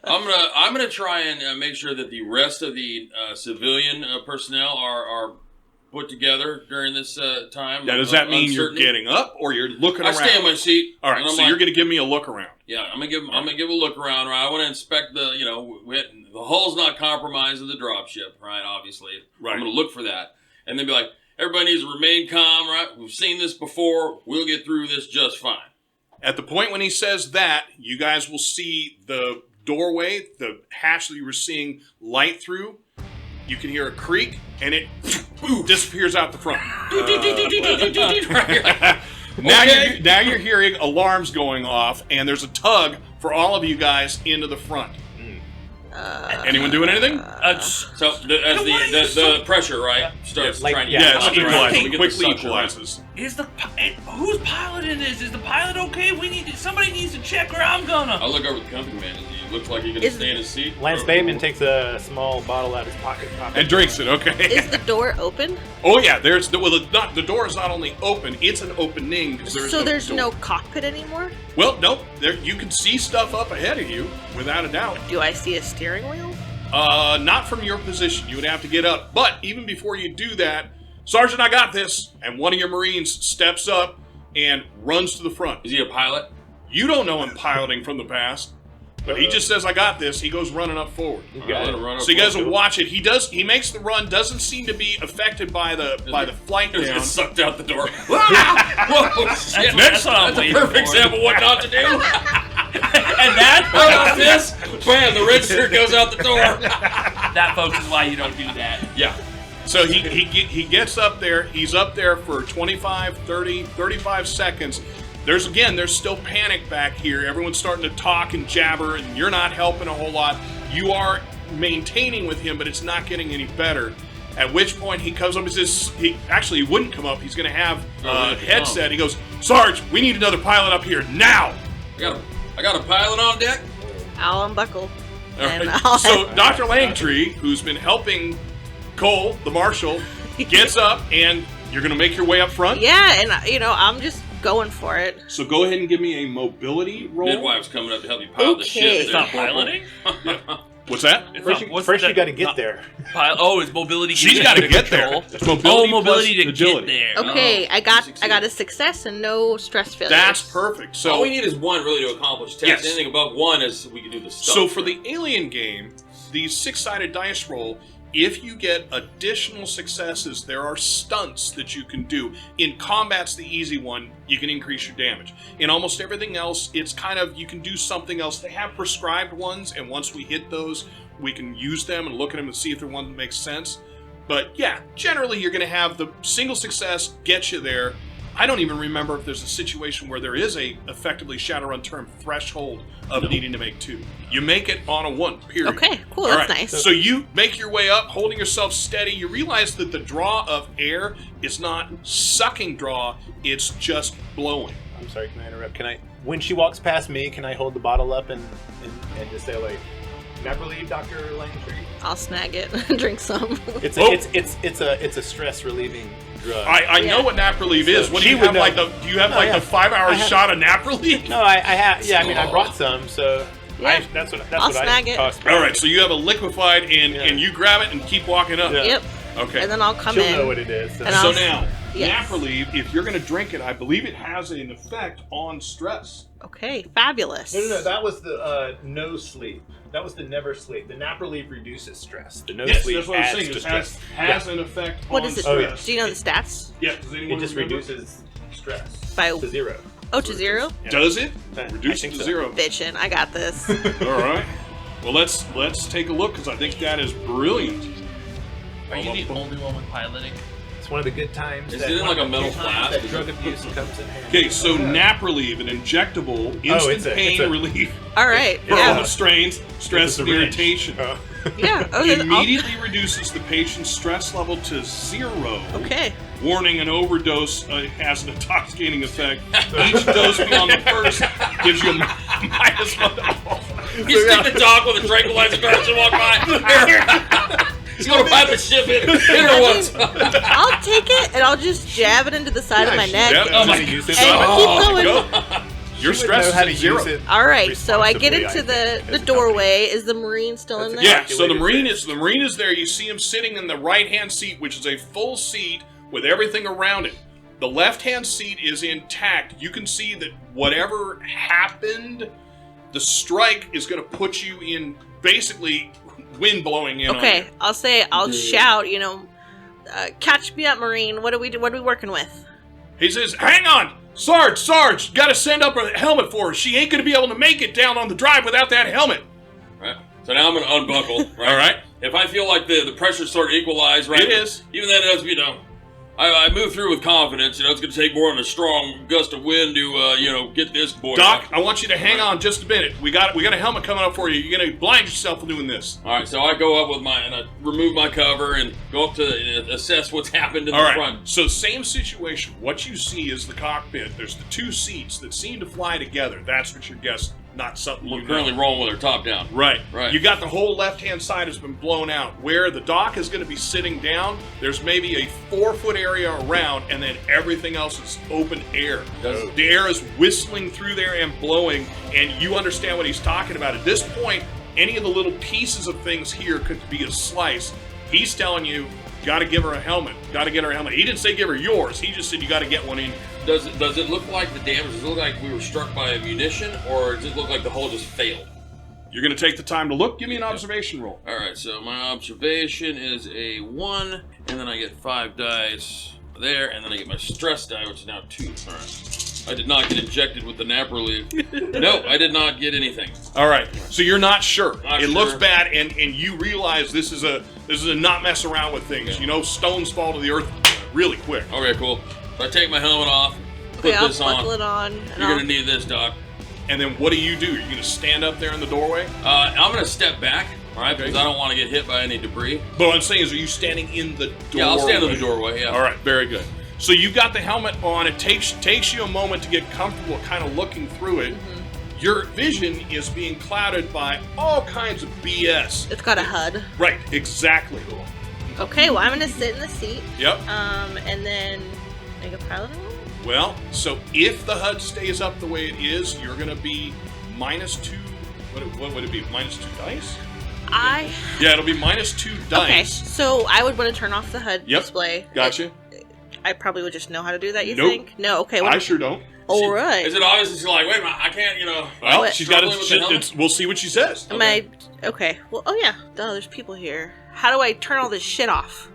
I'm gonna try and make sure that the rest of the civilian personnel are put together during this time. Now, does of that mean you're uncertainty. getting up or you're looking I around? stay in my seat. All right, and I'm so like, you're going to give me a look around. Yeah, I'm gonna give a look around. Right, I want to inspect the. The hull's not compromised of the dropship, right? Obviously, Right. I'm gonna look for that, and then be like, everybody needs to remain calm, right? We've seen this before. We'll get through this just fine. At the point when he says that, you guys will see the doorway, the hatch that you were seeing light through. You can hear a creak, and it disappears out the front. Now you're hearing alarms going off, and there's a tug for all of you guys into the front. Anyone doing anything? So as the pressure, right, starts Like- trying to yeah, it's I'm equalizing. we get the Quickly suction, right? equalizes. Is who's piloting this? Is the pilot okay? Somebody needs to check, or I'm gonna. I'll look over at the company man. He looks like he can Is- stay in his seat. Lance Bateman takes a small bottle out of his pocket. And drinks it, okay? Is the door open? Oh yeah, the door is not only open; it's an opening. 'Cause There's door. no cockpit anymore? Well, no. You can see stuff up ahead of you without a doubt. Do I see a steering wheel? Not from your position. You would have to get up. But even before you do that, Sergeant, I got this. And one of your Marines steps up and runs to the front. Is he a pilot? You don't know him piloting from the past, but he just says, "I got this." He goes running up forward. You All got right, it. let him run up So you guys will close. watch it. He makes the run. Doesn't seem to be affected by the flight Just down. get sucked out the door. Whoa, shit. That's what I'm That's a waiting perfect for. example of what not to do. And that, How about this? Bam, the register goes out the door. that, folks, is why you don't do that. Yeah. So he gets up there. He's up there for 25, 30, 35 seconds. There's still panic back here. Everyone's starting to talk and jabber, and you're not helping a whole lot. You are maintaining with him, but it's not getting any better. At which point he comes up and says, he wouldn't come up. He's going to have a headset. He goes, "Sarge, we need another pilot up here now." I got a pilot on deck. I'll unbuckle. All And right. I'll So Dr. Langtree, who's been helping Cole, the marshal, gets up, and you're going to make your way up front? Yeah, and I'm just going for it. So go ahead and give me a mobility roll. Midwife's coming up to help you pilot the Okay. ship. It's not piloting? What's that? It's First, not- what's you that- got to get not there. It's mobility. She's got to get there. It's mobility Mobility plus to agility. get there. Okay, Oh, I got succeeded. a success and no stress failures. That's perfect. So All we need is one really to accomplish tests. Yes. Anything above one is we can do the stuff. So for the alien game, the 6-sided dice roll, if you get additional successes, there are stunts that you can do. In combat's the easy one, you can increase your damage. In almost everything else, it's kind of, you can do something else. They have prescribed ones, and once we hit those, we can use them and look at them and see if they're one that makes sense. But yeah, generally you're going to have the single success get you there. I don't even remember if there's a situation where there is a effectively Shadowrun term threshold of needing to make 2. You make it on a 1, period. Okay, cool. All That's right, nice. So you make your way up, holding yourself steady. You realize that the draw of air is not sucking draw, it's just blowing. I'm sorry, can I interrupt? When she walks past me, can I hold the bottle up and just say, like, never leave Dr. Langtree? I'll snag it and drink some. It's Oh. a stress relieving drug. I know Yeah. what nap relief is. So What do she you would have, know. like the 5-hour shot of nap relief? No, I have. Yeah, I mean, I brought some, so Yeah. that's what I'll I snag it. cost. All right, so you have a liquefied, and Yeah. and you grab it and keep walking up. Yeah. Yep. Okay. And then I'll come She'll in. know what it is. So. And So I'll- now, Yes. nap relief, if you're going to drink it, I believe it has an effect on stress. Okay, fabulous. No, that was the no sleep. That was the never sleep. The nap relief reduces stress. The no Yes, sleep that's what I'm adds saying. to It stress. has an effect What on is it? Oh, stress. Do you know the stats? Yeah, does anyone It just remember? reduces stress By to 0. oh, to 0? Yeah. Does it? I Reduce it think to so. 0. Bitchin', I got this. All right. Well, let's take a look, because I think that is brilliant. Are you the only one with piloting? It's one of the good times. Is that- it in like a metal flask? That drug abuse comes in handy. Okay, so nap relief, an injectable, instant it's a- pain it's a- relief All right. for Yeah. all strains, stress, It's a and syringe. irritation. Oh. Yeah. Okay. Immediately reduces the patient's stress level to 0. Okay. Warning: an overdose has an intoxicating effect. Each dose beyond the first gives you a -1 to all. You stick the dog with a tranquilizer across and walk by. He's gonna pipe a ship in. Hit her once. I'll take it and I'll just jab it into the side of my neck. Yep. Oh my And keep going. Go. Your stress is at 0. All right, so I get responsibly, into I think, the as a doorway. Is the Marine still in That's there? Yeah, so the Calculated Marine is there. You see him sitting in the right-hand seat, which is a full seat with everything around it. The left-hand seat is intact. You can see that whatever happened, the strike is going to put you in basically wind blowing in on Okay, you. I'll shout. Catch me up, Marine. What are we working with? He says, "Hang on, Sarge, got to send up a helmet for her. She ain't going to be able to make it down on the drive without that helmet." Right. So now I'm gonna unbuckle. Right. All right. If I feel like the pressure sort of equalize, right? It is. Even then, it does. I move through with confidence. It's going to take more than a strong gust of wind to get this boy. Doc, up. I want you to hang on just a minute. We got a helmet coming up for you. You're going to blind yourself doing this. All right, so I go up and I remove my cover and go up to assess what's happened in All the right. front. So same situation. What you see is the cockpit. There's the 2 seats that seem to fly together. That's what you're guessing. Not something We're you currently know. rolling with our top down. Right. Right. You got the whole left-hand side has been blown out. Where the dock is going to be sitting down, there's maybe a 4-foot area around, and then everything else is open air. Does- The air is whistling through there and blowing, and you understand what he's talking about. At this point, any of the little pieces of things here could be a slice. He's telling you, got to give her a helmet. Got to get her a helmet. He didn't say give her yours. He just said you got to get one in. Does it look like the damage? Does it look like we were struck by a munition, or does it look like the hull just failed? You're going to take the time to look. Give me an observation roll. All right, so my observation is a 1, and then I get 5 dice there, and then I get my stress die, which is now 2. All right. I did not get injected with the nap relief. Nope, I did not get anything. All right, so you're not sure. Not it looks sure. bad, and you realize this is a not mess around with things. Okay. You know, stones fall to the earth really quick. Okay, cool. So I take my helmet off, put Okay, I'll this buckle on. it on. And You're I'll- gonna need this, Doc. And then what do? You're going to stand up there in the doorway? I'm gonna step back, all right, Okay. because I don't want to get hit by any debris. But what I'm saying is, are you standing in the doorway? Yeah, I'll stand in the doorway. Yeah. All right, very good. So you've got the helmet on. It takes you a moment to get comfortable, kind of looking through it. your vision is being clouded by all kinds of BS. It's got a HUD. Right, exactly. Okay, well, I'm going to sit in the seat. Yep. And then make a pilot roll. Well, so if the HUD stays up the way it is, you're going to be -2. What would it be? -2 dice? Yeah, it'll be -2 dice. Okay, so I would want to turn off the HUD Yep. display. Gotcha. I probably would just know how to do that, you Nope. think? No, okay. I sure don't. All right. Is it obvious? She's like, wait a minute, I can't, Well, What? she's got Struggling with the helmet? to. We'll see what she says. Am I... Okay. Well, oh yeah. Duh, there's people here. How do I turn all this shit off?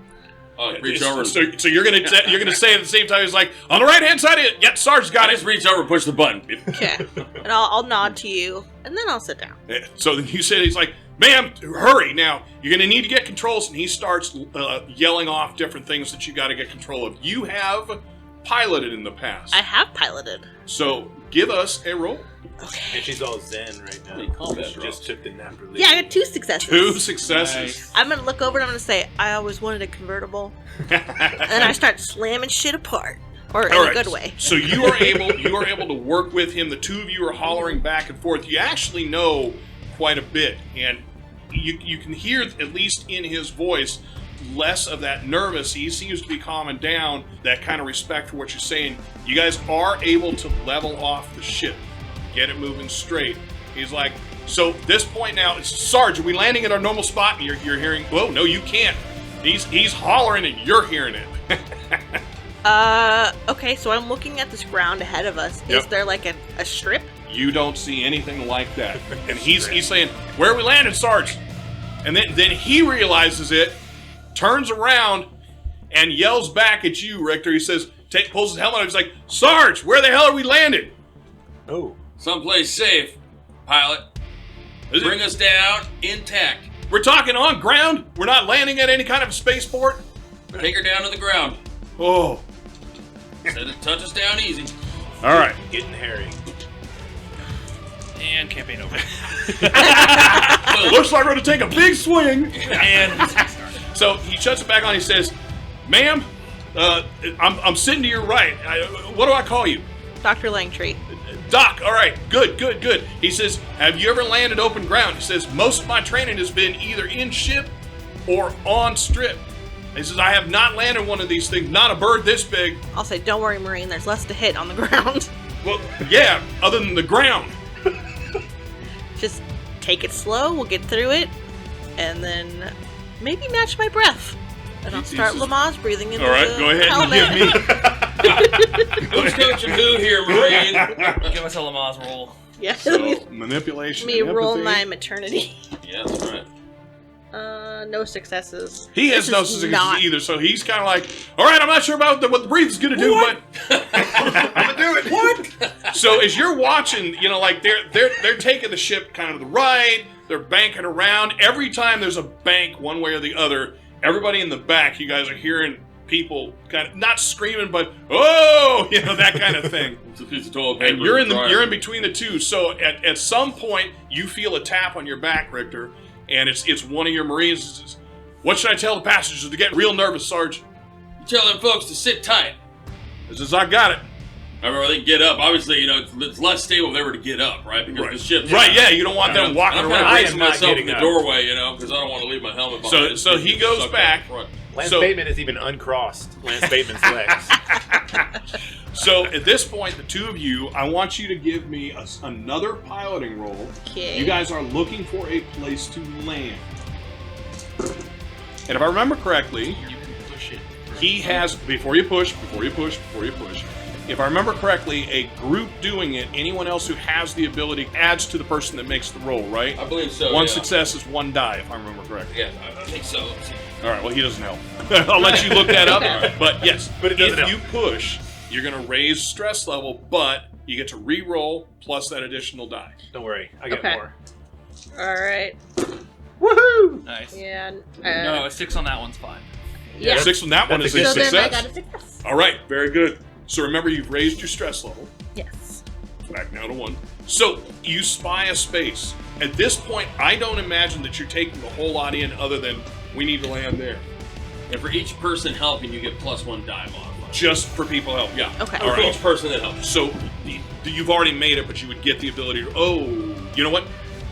Oh, reach over. So you're gonna say at the same time, it's like on the right hand side of it. Yeah, Sarge got I it. just reach over and push the button. Okay. And I'll nod to you, and then I'll sit down. So then you said, he's like, ma'am, hurry now. You're gonna need to get controls, and he starts yelling off different things that you got to get control of. You have piloted in the past, I have piloted. so give us a roll. Okay. And she's all zen right now. Hey, combat She drops. just took the nap relief. Yeah, I got 2 successes. 2 successes. I'm gonna look over and I'm gonna say, I always wanted a convertible. And I start slamming shit apart. Or in All a right. good way. So you are able to work with him. The two of you are hollering back and forth. You actually know quite a bit, and you can hear, at least in his voice, less of that nervous. He seems to be calming down. That kind of respect for what you're saying. You guys are able to level off the ship, get it moving straight. He's like, so this point now, it's Sarge, are we landing at our normal spot? And you're hearing, whoa, no, you can't. He's hollering and you're hearing it. Okay, so I'm looking at this ground ahead of us. Yep. Is there like a strip? You don't see anything like that. And he's saying, where are we landed, Sarge? And then he realizes it, turns around, and yells back at you, Rictor. He says, pulls his helmet up. He's like, Sarge, where the hell are we landed? Oh. Someplace safe, pilot. Bring us down intact. We're talking on ground? We're not landing at any kind of spaceport? Take her down to the ground. Oh. Said it touch us down easy. All right. Getting hairy. And campaign over. Looks like we're going to take a big swing. And So he shuts it back on. He says, ma'am, I'm sitting to your right. What do I call you? Dr. Langtree. Doc, all right, good. He says, have you ever landed open ground? He says, most of my training has been either in ship or on strip. He says, I have not landed one of these things, not a bird this big. I'll say, don't worry, Marine, there's less to hit on the ground. Well, yeah, other than the ground. Just take it slow, we'll get through it, and then maybe match my breath. And I'll start says- Lamaze breathing into All right, the go ahead helmet. and give me. Who's coaching who here, Marine? give us a Lamaze roll. Yeah. So, manipulation. Let me and roll empathy. my maternity. Yeah, that's right. No successes. He has This no is successes not- either, so he's kind of like, all right, I'm not sure about what the breathing's going to do, What? but I'm gonna do it. What? So as you're watching, like they're taking the ship kind of to the right, they're banking around. Every time there's a bank one way or the other, everybody in the back, you guys are hearing people kind of not screaming, but oh, that kind of thing. It's a piece of toilet paper. And you're in between the two. So at some point you feel a tap on your back, Rictor, and it's one of your Marines. Says, what should I tell the passengers to get real nervous, Sarge? You tell them folks to sit tight. He says, I got it. I remember they can get up. Obviously, it's less stable if they were to get up, right? Because the ship's Right, yeah, you don't want them walking I'm kind around. of I bracing am not myself in getting the up. doorway, because I don't want to leave my helmet behind. So he goes Suck back. out front. Lance So- Bateman has even uncrossed Lance Bateman's legs. So at this point, the two of you, I want you to give me another piloting roll. Okay. You guys are looking for a place to land. And if I remember correctly, You can push it. he has, before you push. If I remember correctly, a group doing it, anyone else who has the ability adds to the person that makes the roll, right? I believe so. One yeah. success is one die, if I remember correctly. Yeah, I think so. Let's see. All right, well, he doesn't help. I'll let you look that up. Okay. But yes, But it doesn't if help. you push, you're going to raise stress level, but you get to re-roll plus that additional die. Don't worry, I got Okay. more. All right. Woohoo! Nice. Yeah. No, a 6 on that one's fine. Yeah. 6 on that one That's is a a good So then I success. got a success. All right, very good. So remember, you've raised your stress level. Yes. Back now to 1. So you spy a space. At this point, I don't imagine that you're taking a whole lot in other than we need to land there. And for each person helping, you get +1 die modifier. Just for people help, yeah. Okay. All For right. each person that helps. So you've already made it, but you would get the ability to, you know what?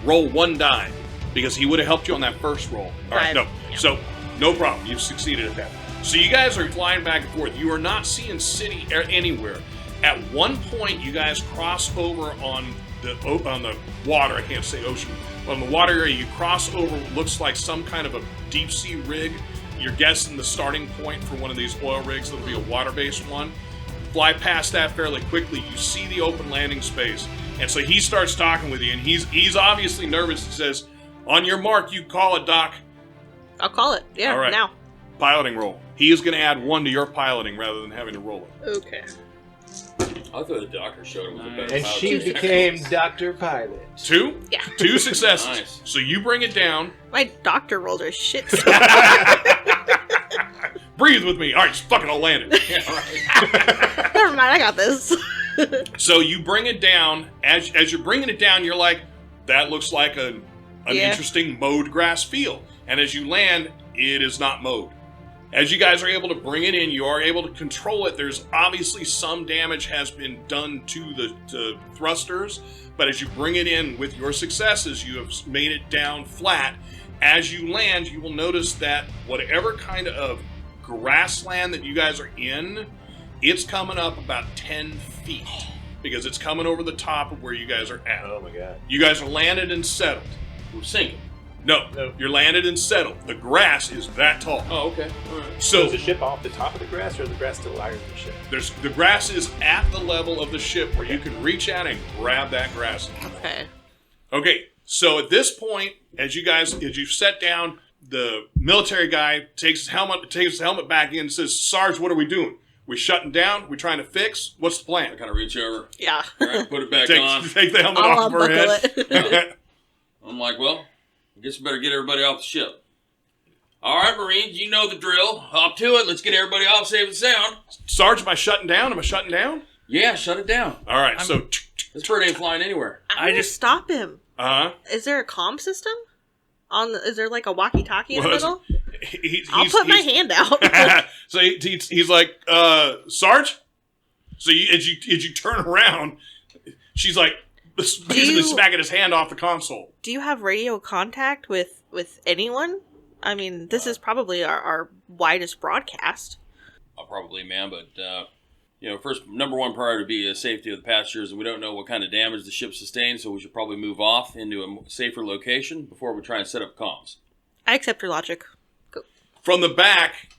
Roll 1 die, because he would have helped you on that first roll. All right, 5. no. Yeah. So, no problem. You've succeeded at that. So you guys are flying back and forth. You are not seeing city anywhere. At one point, you guys cross over on the water. I can't say ocean. On the water area, you cross over what looks like some kind of a deep sea rig. You're guessing the starting point for one of these oil rigs. That'll be a water-based one. Fly past that fairly quickly. You see the open landing space. And so he starts talking with you, and he's obviously nervous. He says, "On your mark, you call it, Doc." I'll call it. Yeah, All right. now. Piloting roll. He is going to add 1 to your piloting rather than having to roll it. Okay. I thought the doctor showed him was a better And pilot. she became Dr. Pilot. 2? Yeah. 2 successes. Nice. So you bring it down. My doctor rolls are shit. Breathe with me. All right, just fucking I'll land it. Yeah, right. Never mind, I got this. So you bring it down. As you're bringing it down, you're like, that looks like an Yeah. interesting mowed grass field. And as you land, it is not mowed. As you guys are able to bring it in, you are able to control it. There's obviously some damage has been done to the thrusters, but as you bring it in with your successes, you have made it down flat. As you land, you will notice that whatever kind of grassland that you guys are in, it's coming up about 10 feet because it's coming over the top of where you guys are at. Oh my god. You guys are landed and settled. We're sinking. No, No. you're landed and settled. The grass is that tall. Oh, okay. All right. So So is the ship off the top of the grass, or is the grass still higher than the ship? the grass is at the level of the ship where you can reach out and grab that grass. Okay. Okay, so at this point, as you set down, the military guy takes his helmet back in and says, "Sarge, what are we doing? We shutting down? We trying to fix? What's the I plan?" kind of reach over, Yeah. all right, put it back on. Take the helmet I'll off of her unbuckle head. I'm like, well, I guess we better get everybody off the ship. All right, Marines, you know the drill. Hop to it. Let's get everybody off safe and sound. Sarge, am I shutting down? Am I shutting down? Yeah, shut it down. All right, so This bird ain't flying anywhere. I just stop him. uh-huh. Is there a comm system? Is there like a walkie-talkie in the Well, middle? I'll put my hand out. So he's like, Sarge? So as you turn around, she's like, basically smacking his hand off the console. Do you have radio contact with anyone? I mean, this is probably our widest broadcast. Probably, man, but, first, number one priority would be the safety of the passengers, and we don't know what kind of damage the ship sustained, so we should probably move off into a safer location before we try and set up comms. I accept your logic. Go. From the back,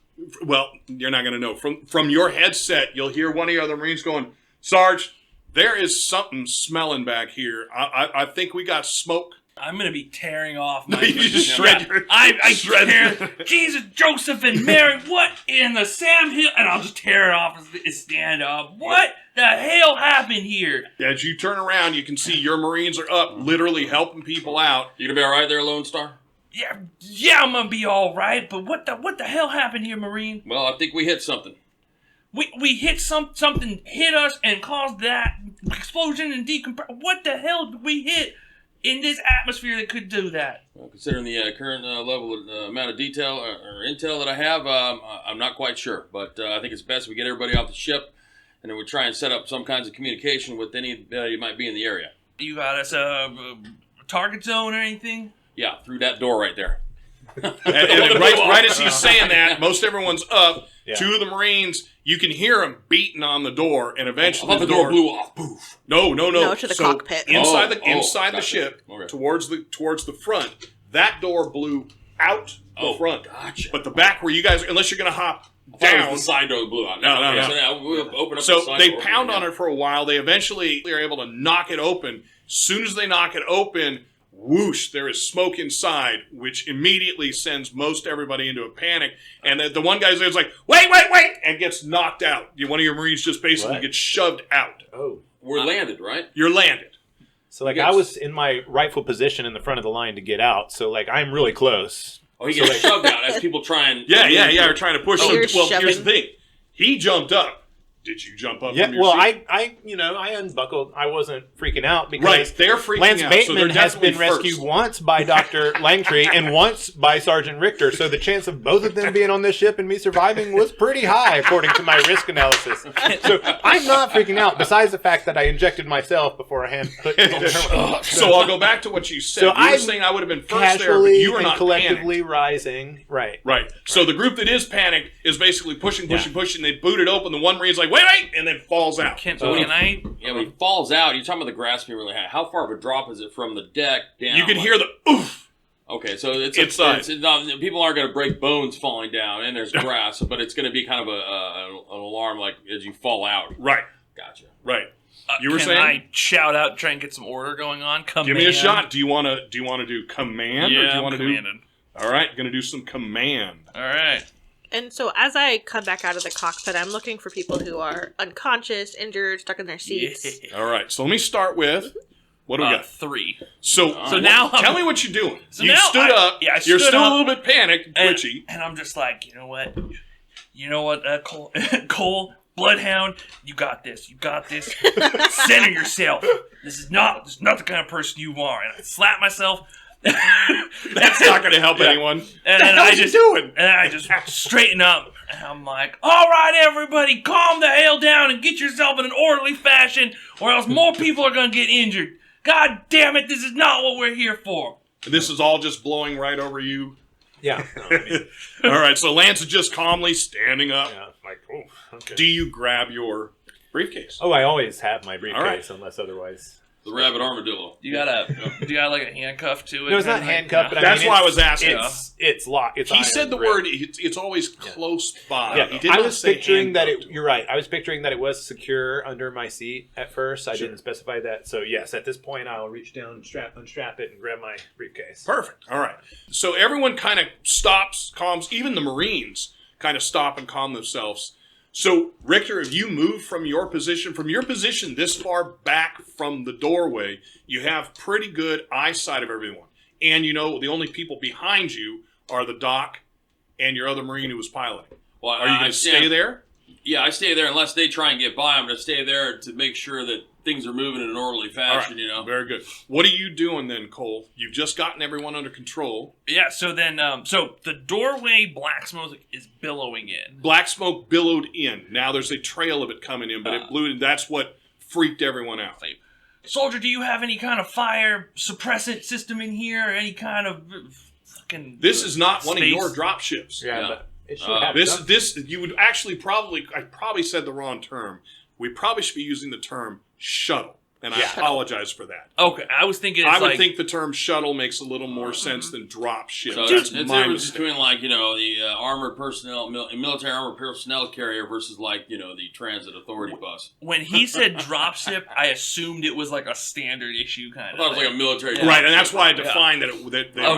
well, you're not going to know. From your headset, you'll hear one of your other Marines going, "Sarge, there is something smelling back here. I think we got smoke." I'm gonna be tearing off my. You just shred your- I shred- tear. Jesus, Joseph and Mary, what in the Sam Hill? And I'll just tear it off and stand up. What the hell happened here? As you turn around, you can see your Marines are up, literally helping people out. You gonna be all right there, Lone Star? Yeah, I'm gonna be all right. But what the hell happened here, Marine? Well, I think we hit something. We hit something hit us and caused that explosion and decompression. What the hell did we hit in this atmosphere that could do that? Well, considering the current level of amount of detail or intel that I have, I'm not quite sure. But I think it's best we get everybody off the ship, and then we try and set up some kinds of communication with anybody who might be in the area. You got us a target zone or anything? Yeah, through that door right there. And right as he's saying that, most everyone's up. Yeah. 2 of the Marines, you can hear them beating on the door, and I eventually thought the door blew off. Poof. No, No, to the cockpit. Inside Oh, the gotcha. ship, Okay. towards the front, that door blew out the front. Gotcha. But the back where you guys, unless you're going to hop I thought it down. was the side door that blew out. No. So now we'll open up the So side they door. pound Yeah. on it for a while. They eventually are able to knock it open. As soon as they knock it open, whoosh, there is smoke inside, which immediately sends most everybody into a panic. And the one guy's there's like, wait, and gets knocked out. One of your Marines just basically What? gets shoved out. Oh. We're landed, right? You're landed. So like Yes. I was in my rightful position in the front of the line to get out. So like I'm really close. Oh, he gets shoved out as people try and... Yeah, we're trying to push Oh, him. you're Well, here's shoving. the thing. He jumped up. Did you jump up Yeah, from your well, seat? I unbuckled. I wasn't freaking out because Right, they're freaking Lance out. Bateman so they're has definitely been rescued first. once by Dr. Langtree and once by Sargent Rictor, so the chance of both of them being on this ship and me surviving was pretty high, according to my risk analysis. So I'm not freaking out, besides the fact that I injected myself before I put So I'll go back to what you said. So you were I'm saying I would have been first there, but casually you were and not collectively panicked. rising. Right. Right. So the group that is panicked is basically pushing. They boot it open. The one Marine's like, wait, and then falls out. Can So I? Yeah, when he falls out, you're talking about the grass being really high. How far of a drop is it from the deck down? You can hear the oof. Okay, so it's not, people aren't going to break bones falling down, and there's grass, but it's going to be kind of an alarm like as you fall out. Right. Gotcha. Right. You were can saying? I shout out, try and get some order going on? Command. Give me a shot. Do you want to do command? Yeah, or do you I'm want to commanding. All right, going to do some command. All right. And so as I come back out of the cockpit, I'm looking for people who are unconscious, injured, stuck in their seats. Yeah. All right. So let me start with what do we got? 3. So now I'm- tell me what you're doing. So you now stood up. I You're stood still up, a little bit panicked, twitchy. and I'm just like, you know what, Cole, Cole, Bloodhound, you got this. Center yourself. This is not the kind of person you are. And I slap myself. That's not going to help anyone. And the then hell I you just doing? And I just straighten up. And I'm like, all right, everybody, calm the hell down and get yourself in an orderly fashion, or else more people are going to get injured. God damn it, this is not what we're here for. This is all just blowing right over you. Yeah. All right. So Lance is just calmly standing up. Yeah. Like, oh, okay. Do you grab your briefcase? Oh, I always have my briefcase, All right. unless otherwise. The rabbit armadillo. You got like a handcuff to it? No, it's not kinda thing? handcuffed, but I That's mean, why I was asking. It's locked. It's He iron said the grip. word. It's always close by. Yeah, He did I not was say picturing that handcuffed. you're right. I was picturing that it was secure under my seat at first. I Sure. didn't specify that. So yes, at this point, I'll reach down, unstrap it, and grab my briefcase. Perfect. All right. So everyone kind of stops, calms. Even the Marines kind of stop and calm themselves. So, Rictor, if you move from your position this far back from the doorway, you have pretty good eyesight of everyone. And the only people behind you are the doc and your other Marine who was piloting. Well, Are you going to stay there? Yeah, I stay there unless they try and get by. I'm going to stay there to make sure that things are moving in an orderly fashion, Very good. What are you doing then, Cole? You've just gotten everyone under control. Yeah, so then, so the doorway black smoke is billowing in. Black smoke billowed in. Now there's a trail of it coming in, but it blew in. That's what freaked everyone out. Soldier, do you have any kind of fire suppressant system in here, or any kind of fucking? This is not one of space? your drop ships. Yeah, but it should have This you would actually I probably said the wrong term. We probably should be using the term shuttle, and I apologize for that. Okay, I was thinking. I would think the term shuttle makes a little more sense than drop ship. So That's it's the my difference mistake. between the armored personnel, military armored personnel carrier versus the transit authority bus. when he said dropship, I assumed it was like a standard issue kind I of. thought it was like a military. Right, and that's why I defined that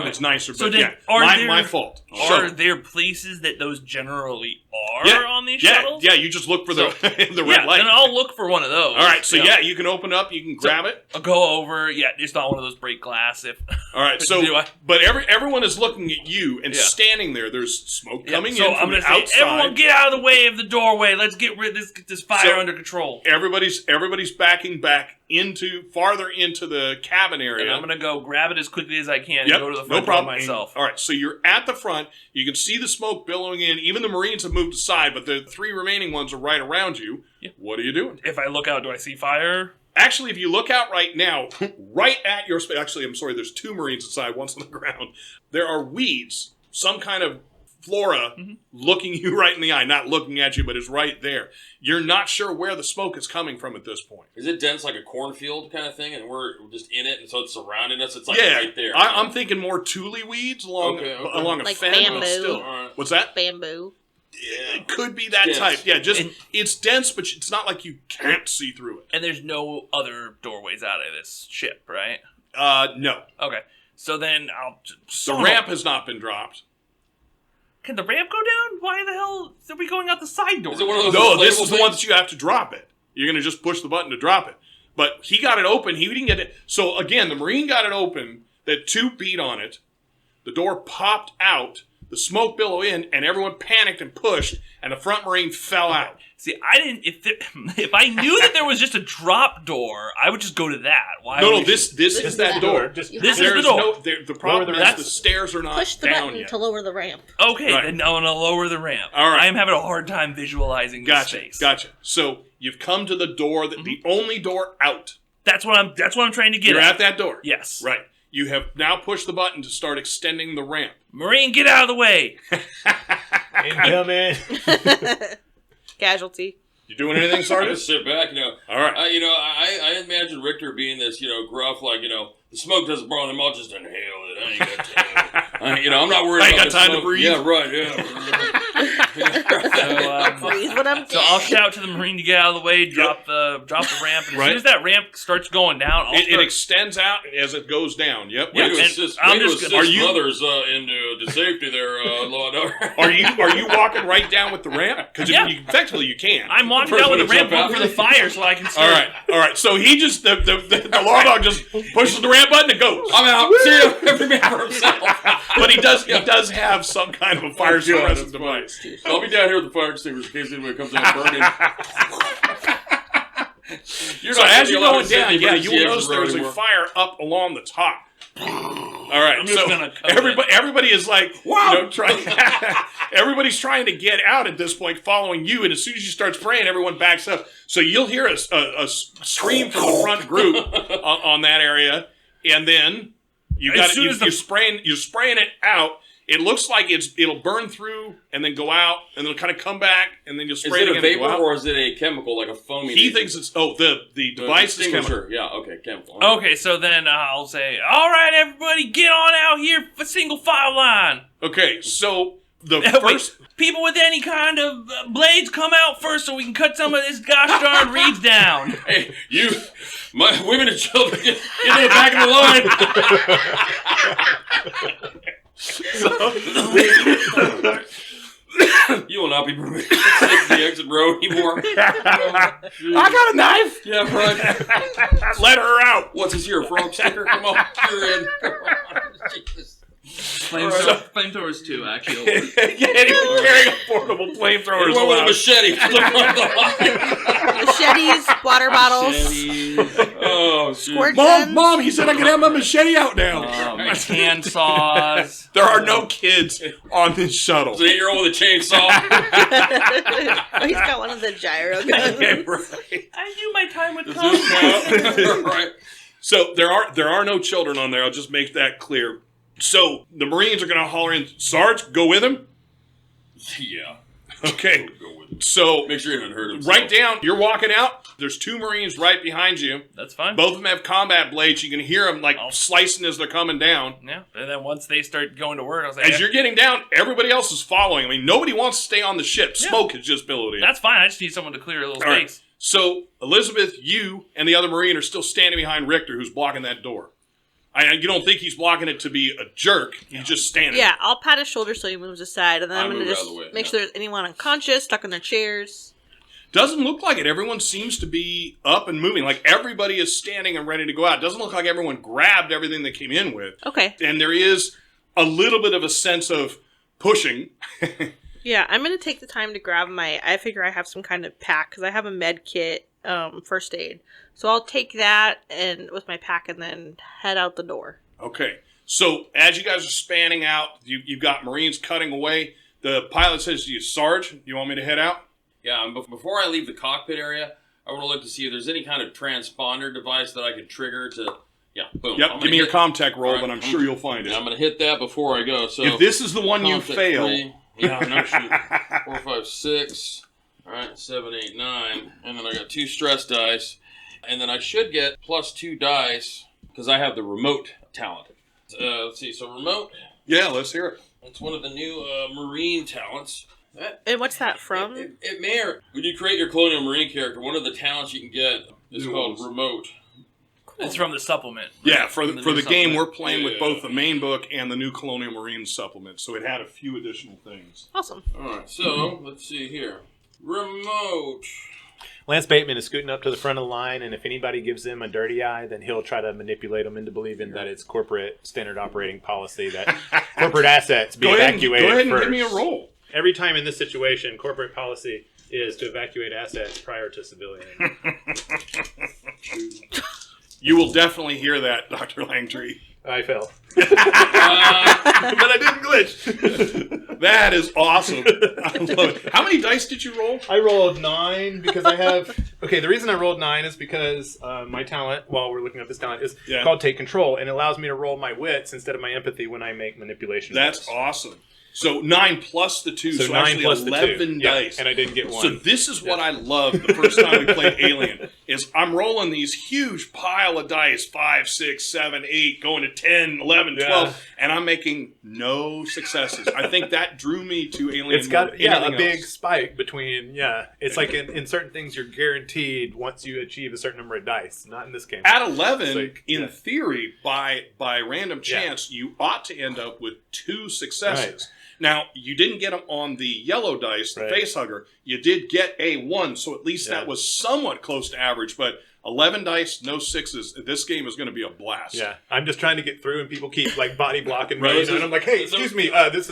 it's nicer. So But then, yeah, are there- my fault. Are Shuttle. there places that those generally are Yeah, on these yeah, shuttles? yeah. You just look for the the red Yeah, light. then I'll look for one of those. All right, so you can open up. You can grab it. I'll go over. Yeah, it's not one of those break glass. If All right, so Do I? but everyone is looking at you and Yeah. standing there. There's smoke coming so in I'm from gonna the say, outside. everyone get out of the way of the doorway. Let's get this fire So- under control. Everybody's backing back farther into the cabin area. And I'm gonna go grab it as quickly as I can Yep, and go to the no front door problem. myself. All right, so you're at the front. You can see the smoke billowing in. Even the Marines have moved aside, but the 3 remaining ones are right around you. Yeah. What are you doing? If I look out, do I see fire? Actually, if you look out right now, right at your space. Actually, I'm sorry. There's 2 Marines inside. One's on the ground. There are weeds, some kind of flora, looking you right in the eye. Not looking at you, but it's right there. You're not sure where the smoke is coming from at this point. Is it dense like a cornfield kind of thing, and we're just in it, and so it's surrounding us? It's like Yeah, right there. I'm thinking more tule weeds along Okay. along a Like fence. bamboo. Still. All right. What's that? Bamboo. It could be that Dense. type. Yeah, just And- it's dense, but it's not like you can't see through it. And there's no other doorways out of this ship, right? No. Okay. So then I'll. The ramp has not been dropped. Can the ramp go down? Why the hell are we going out the side door? Is it one of those No, this inflatable is the one things? that you have to drop it. You're going to just push the button to drop it. But he got it open. He didn't get it. So, again, the Marine got it open. That 2 beat on it. The door popped out. the smoke billowed in, and everyone panicked and pushed, and the front Marine fell out. See, I didn't. If I knew that there was just a drop door, I would just go to that. Why? No, this is that door. This is the door. The problem is the stairs are not Push the down button yet. to lower the ramp. Okay, Right. then I'm gonna lower the ramp. All right. I am having a hard time visualizing this space. Gotcha. So you've come to the door, the only door out. That's what I'm trying to get You're at that door. Yes. Right. You have now pushed the button to start extending the ramp. Marine, get out of the way. Incoming. Casualty. You doing anything, I Sergeant? just sit back, All right. I imagine Rictor being this, gruff, like, the smoke doesn't bother him. I'll just inhale it. I ain't got time. I'm not worried I ain't about got time to smoke. breathe. Yeah, right. Yeah. Breathe when I'm So I'll shout to the Marine to get out of the way, drop the ramp, and as Right. soon as that ramp starts going down, It extends out as it goes down. Yep. Yeah, Way to and assist, I'm way to just assist gonna- Are you- mothers into safety there, Law and Order. Are you walking right down with the ramp? Because Yeah. effectively you can. I'm walking First down with one the to ramp jump up out. for the fire so I can start. All right. So he just the law dog just pushes the ramp button and goes. I'm out. See you. Every man for himself. But he does have some kind of a fire suppressant device. I'll be down here with the fire extinguisher in case anybody comes in and burning. So as you're going down, you will notice there's a fire up along the top. All right, I'm just so gonna come everybody is like, wow, everybody's trying to get out at this point, following you, and as soon as you start spraying, everyone backs up. So you'll hear a scream from the front group on that area, and then you're spraying it out. It looks like it'll burn through and then go out, and then it'll kind of come back, and then you'll spray Is it it a again and vapor go out. or is it a chemical, like a foamy? He thinks it's the device is chemical. chemical. Yeah, okay, chemical. Okay, so then I'll say, all right, everybody, get on out here for single file line. Okay, so the Wait, first. people with any kind of blades come out first so we can cut some of this gosh darn reeds down. Hey, my women and children, get to the back of the line. You will not be permitted to take the exit road anymore. I got a knife. Yeah, right. Let her out. What's this here, a frog sticker? Come on, you're in. Jesus. Flamethrowers too, actually. Anyone carrying a portable flamethrower is Anyone with a allowed. machete. Machetes, water bottles, Oh, shoot. squirt guns. Mom, he said I can have my machete out now. My hand saws. There are no kids on this shuttle. It's an 8-year-old with a chainsaw. Oh, he's got one of the gyro guns. Okay, right. I do my time with Does Tom. this count? Right. So there are no children on there. I'll just make that clear. So the Marines are going to holler in, Sarge, go with him. Yeah. Okay. Go with it. So Make sure you haven't hurt himself. right down, you're walking out. There's 2 Marines right behind you. That's fine. Both of them have combat blades. You can hear them like slicing as they're coming down. Yeah, and then once they start going to work, I was like, As you're getting down, everybody else is following. I mean, nobody wants to stay on the ship. Yeah. Smoke has just billowed in. that's fine. I just need someone to clear a little All right. space. So Elizabeth, you and the other Marine are still standing behind Rictor, who's blocking that door. You don't think he's blocking it to be a jerk. He's just standing. Yeah, I'll pat his shoulder so he moves aside, and then I'm I'll going to move out just of the way, make yeah. sure there's anyone unconscious, stuck in their chairs. Doesn't look like it. Everyone seems to be up and moving. Like everybody is standing and ready to go out. Doesn't look like everyone grabbed everything they came in with. Okay. And there is a little bit of a sense of pushing. Yeah, I'm going to take the time to grab I figure I have some kind of pack, because I have a med kit, first aid. So I'll take that and with my pack and then head out the door. Okay. So as you guys are spanning out, you've got Marines cutting away. The pilot says to you, Sarge, you want me to head out? Yeah, and before I leave the cockpit area, I want to look to see if there's any kind of transponder device that I could trigger to... Yeah, boom. Yep, give me your Comtech roll, All right, but I'm sure you'll find it. I'm going to hit that before I go. So If this is the one you Comtech fail... 3. Yeah, no, shoot. 4, 5, 6. All right, 7, 8, 9. And then I got 2 stress dice. And then I should get +2 dice because I have the remote talent. Let's see. So remote. Yeah, let's hear it. It's one of the new Marine talents. And what's that from? It may or when you create your Colonial Marine character, one of the talents you can get is called remote. It's from the supplement. Yeah, for the new game, supplement. we're playing with Yeah. both the main book and the new Colonial Marines supplement, so it had a few additional things. Awesome. All right. So let's see here. Remote. Lance Bateman is scooting up to the front of the line, and if anybody gives him a dirty eye, then he'll try to manipulate them into believing that it's corporate standard operating policy that corporate assets be evacuated Go ahead and first. give me a roll. Every time in this situation, corporate policy is to evacuate assets prior to civilian. You will definitely hear that, Dr. Langtree. I fell. But I didn't glitch. That is awesome. I love it. How many dice did you roll? I rolled 9 because I have... Okay, the reason I rolled 9 is because my talent, while we're looking at this talent, is called Take Control, and it allows me to roll my wits instead of my empathy when I make manipulation That's rolls. awesome. So 9 plus the 2, so 9 actually plus 11 the 2. dice. Yeah, and I didn't get 1. So this is what I loved the first time we played Alien, is I'm rolling these huge pile of dice, 5, 6, 7, 8, going to 10, 11, 12, and I'm making no successes. I think that drew me to Alien. It's got more than a big else. spike between, it's like in certain things you're guaranteed once you achieve a certain number of dice. Not in this game. At 11, Like, in theory, by random chance, you ought to end up with 2 successes. Right. Now, you didn't get them on the yellow dice, the face hugger. You did get a 1, so at least that was somewhat close to average. But 11 dice, no 6s. This game is going to be a blast. Yeah, I'm just trying to get through, and people keep like body blocking me, Right. and I'm like, "Hey, excuse me, this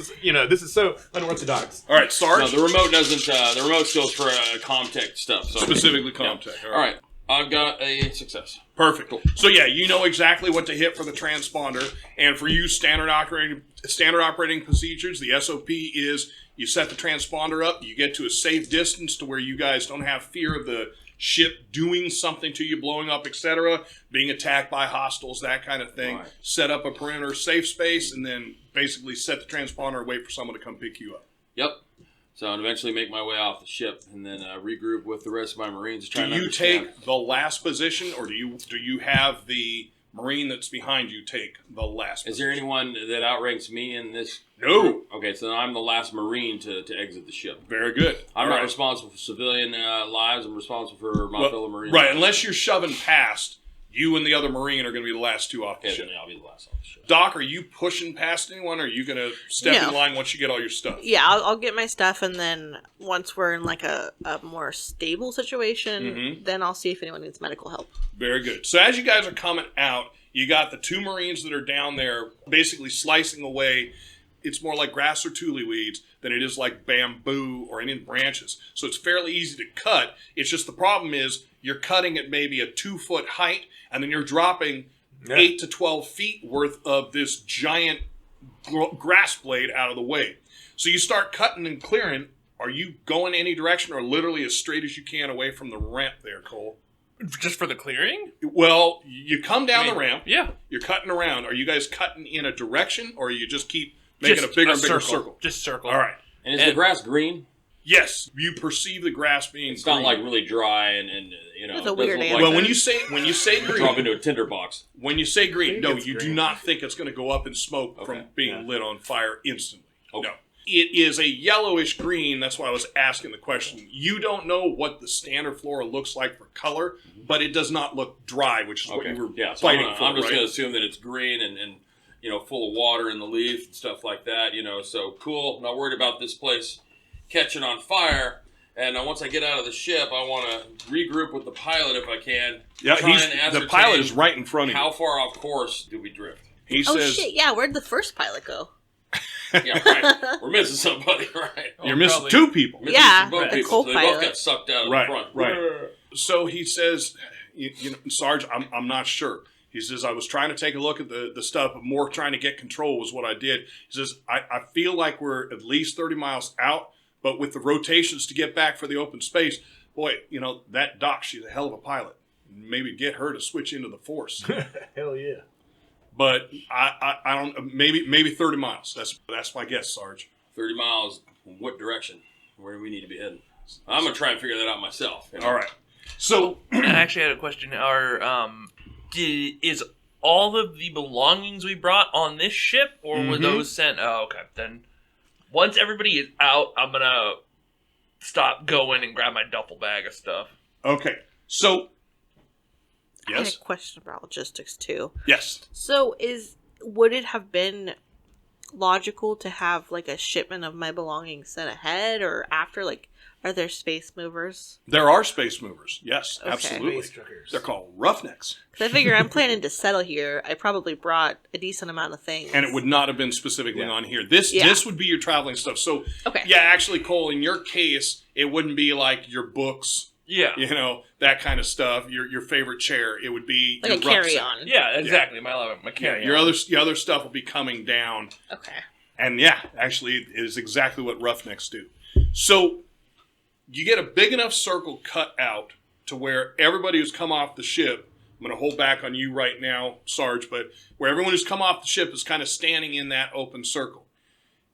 is so unorthodox." All right, Sarge. No, the remote doesn't. The remote's still for Comtech stuff. So. Specifically Comtech. All right, I've got a success. Perfect. So yeah, you know exactly what to hit for the transponder, and for you standard operating procedures, the SOP is you set the transponder up, you get to a safe distance to where you guys don't have fear of the ship doing something to you, blowing up, etc., being attacked by hostiles, that kind of thing. Right. Set up a perimeter safe space, and then basically set the transponder and wait for someone to come pick you up. Yep. So I'd eventually make my way off the ship and then regroup with the rest of my Marines. To try Do and you understand. take the last position, or do you have the Marine that's behind you take the last Is position? there anyone that outranks me in this? No. group? Okay, so I'm the last Marine to exit the ship. Very good. I'm All not right. responsible for civilian lives. I'm responsible for my Well, fellow Marines. Right, unless you're shoving past, you and the other Marine are going to be the last 2 off the Okay, ship. then I'll be the last on the ship. Doc, are you pushing past anyone, or are you going to step No. in line once you get all your stuff? Yeah, I'll get my stuff, and then once we're in like a more stable situation, then I'll see if anyone needs medical help. Very good. So as you guys are coming out, you got the 2 Marines that are down there basically slicing away. It's more like grass or tule weeds than it is like bamboo or any branches. So it's fairly easy to cut. It's just the problem is you're cutting at maybe a 2-foot height, and then you're dropping 8 to 12 feet worth of this giant grass blade out of the way. So you start cutting and clearing. Are you going any direction, or literally as straight as you can away from the ramp there, Cole? Just for the clearing? Well, you come down the ramp. Yeah. You're cutting around. Are you guys cutting in a direction, or you just keep making Just a bigger and bigger circle. circle? Just circle. All right. And is the grass green? Yes, you perceive the grass being It's green. not like really dry and you know. That's a it doesn't weird look answer. like Well, when you say drop green, into a tinderbox. when you say green, no, it's you do green. not think it's going to go up in smoke from Okay. being lit on fire instantly. Okay. No. It is a yellowish green. That's why I was asking the question. You don't know what the standard flora looks like for color, but it does not look dry, which is what Okay. you were Yeah. So fighting I'm for, just right? going to assume that it's green and you know full of water in the leaf and stuff like that. You know, so cool. Not worried about this place catching on fire. And once I get out of the ship, I want to regroup with the pilot if I can. Yeah, Try and the ascertain pilot is right in front of you. How far off course do we drift? He Oh says, shit! Yeah, where'd the first pilot go? Yeah, right. We're missing somebody, right? "You're missing probably. 2 people." Missing Yeah, some boat the people, so they both co-pilot. got sucked out of Right, the front. right. So he says, you know, Sarge, I'm not sure. He says, I was trying to take a look at the stuff, but more trying to get control was what I did. He says, I feel like we're at least 30 miles out, but with the rotations to get back for the open space, boy, you know, that Doc, she's a hell of a pilot. Maybe get her to switch into the Force. Hell yeah. But I don't, maybe 30 miles. That's my guess, Sarge. 30 miles, what direction? Where do we need to be heading? I'm going to try and figure that out myself. You know? All right. So, I actually had a question. Is all of the belongings we brought on this ship, or were those sent? Oh, okay. Then once everybody is out, I'm gonna stop going and grab my duffel bag of stuff. okay. So, I had yes? a question about logistics too. Yes. So would it have been logical to have like a shipment of my belongings sent ahead or after? Like Are there space movers? There are space movers. Yes, Okay. absolutely. Space truckers. They're called roughnecks. Because I figure I'm planning to settle here. I probably brought a decent amount of things. And it would not have been specifically Yeah. on here. This would be your traveling stuff. So, Okay. yeah, actually, Cole, in your case, it wouldn't be like your books, Yeah. you know, that kind of stuff, your favorite chair. It would be like a your rucksack. carry-on. Yeah, exactly. My Yeah, carry. your other stuff will be coming down. Okay. And yeah, actually, it is exactly what roughnecks do. So you get a big enough circle cut out to where everybody who's come off the ship, I'm going to hold back on you right now, Sarge, but where everyone who's come off the ship is kind of standing in that open circle.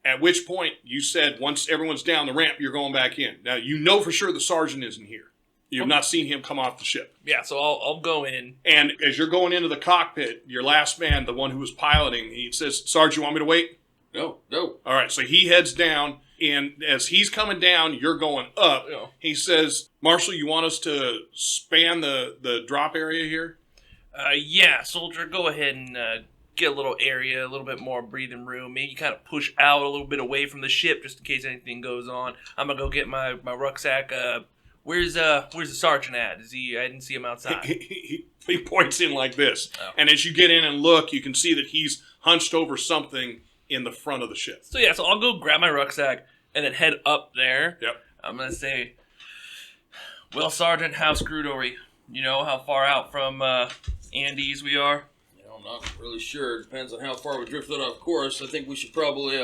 At which point, you said once everyone's down the ramp, you're going back in. Now, you know for sure the sergeant isn't here. You've not seen him come off the ship. Yeah, so I'll go in. And as you're going into the cockpit, your last man, the one who was piloting, he says, Sarge, you want me to wait? No. All right, so he heads down, and as he's coming down, you're going up. Yeah. He says, Marshall, you want us to span the drop area here? Yeah, soldier, go ahead and get a little area, a little bit more breathing room. Maybe kind of push out a little bit away from the ship just in case anything goes on. I'm gonna go get my rucksack. Where's the sergeant at? I didn't see him outside. He points in like this. Oh. And as you get in and look, you can see that he's hunched over something in the front of the ship. So yeah, so I'll go grab my rucksack and then head up there. Yep. I'm gonna say, well, Sergeant, how screwed are we? You know how far out from Andie's we are? I'm not really sure. It depends on how far we drifted off course. I think we should probably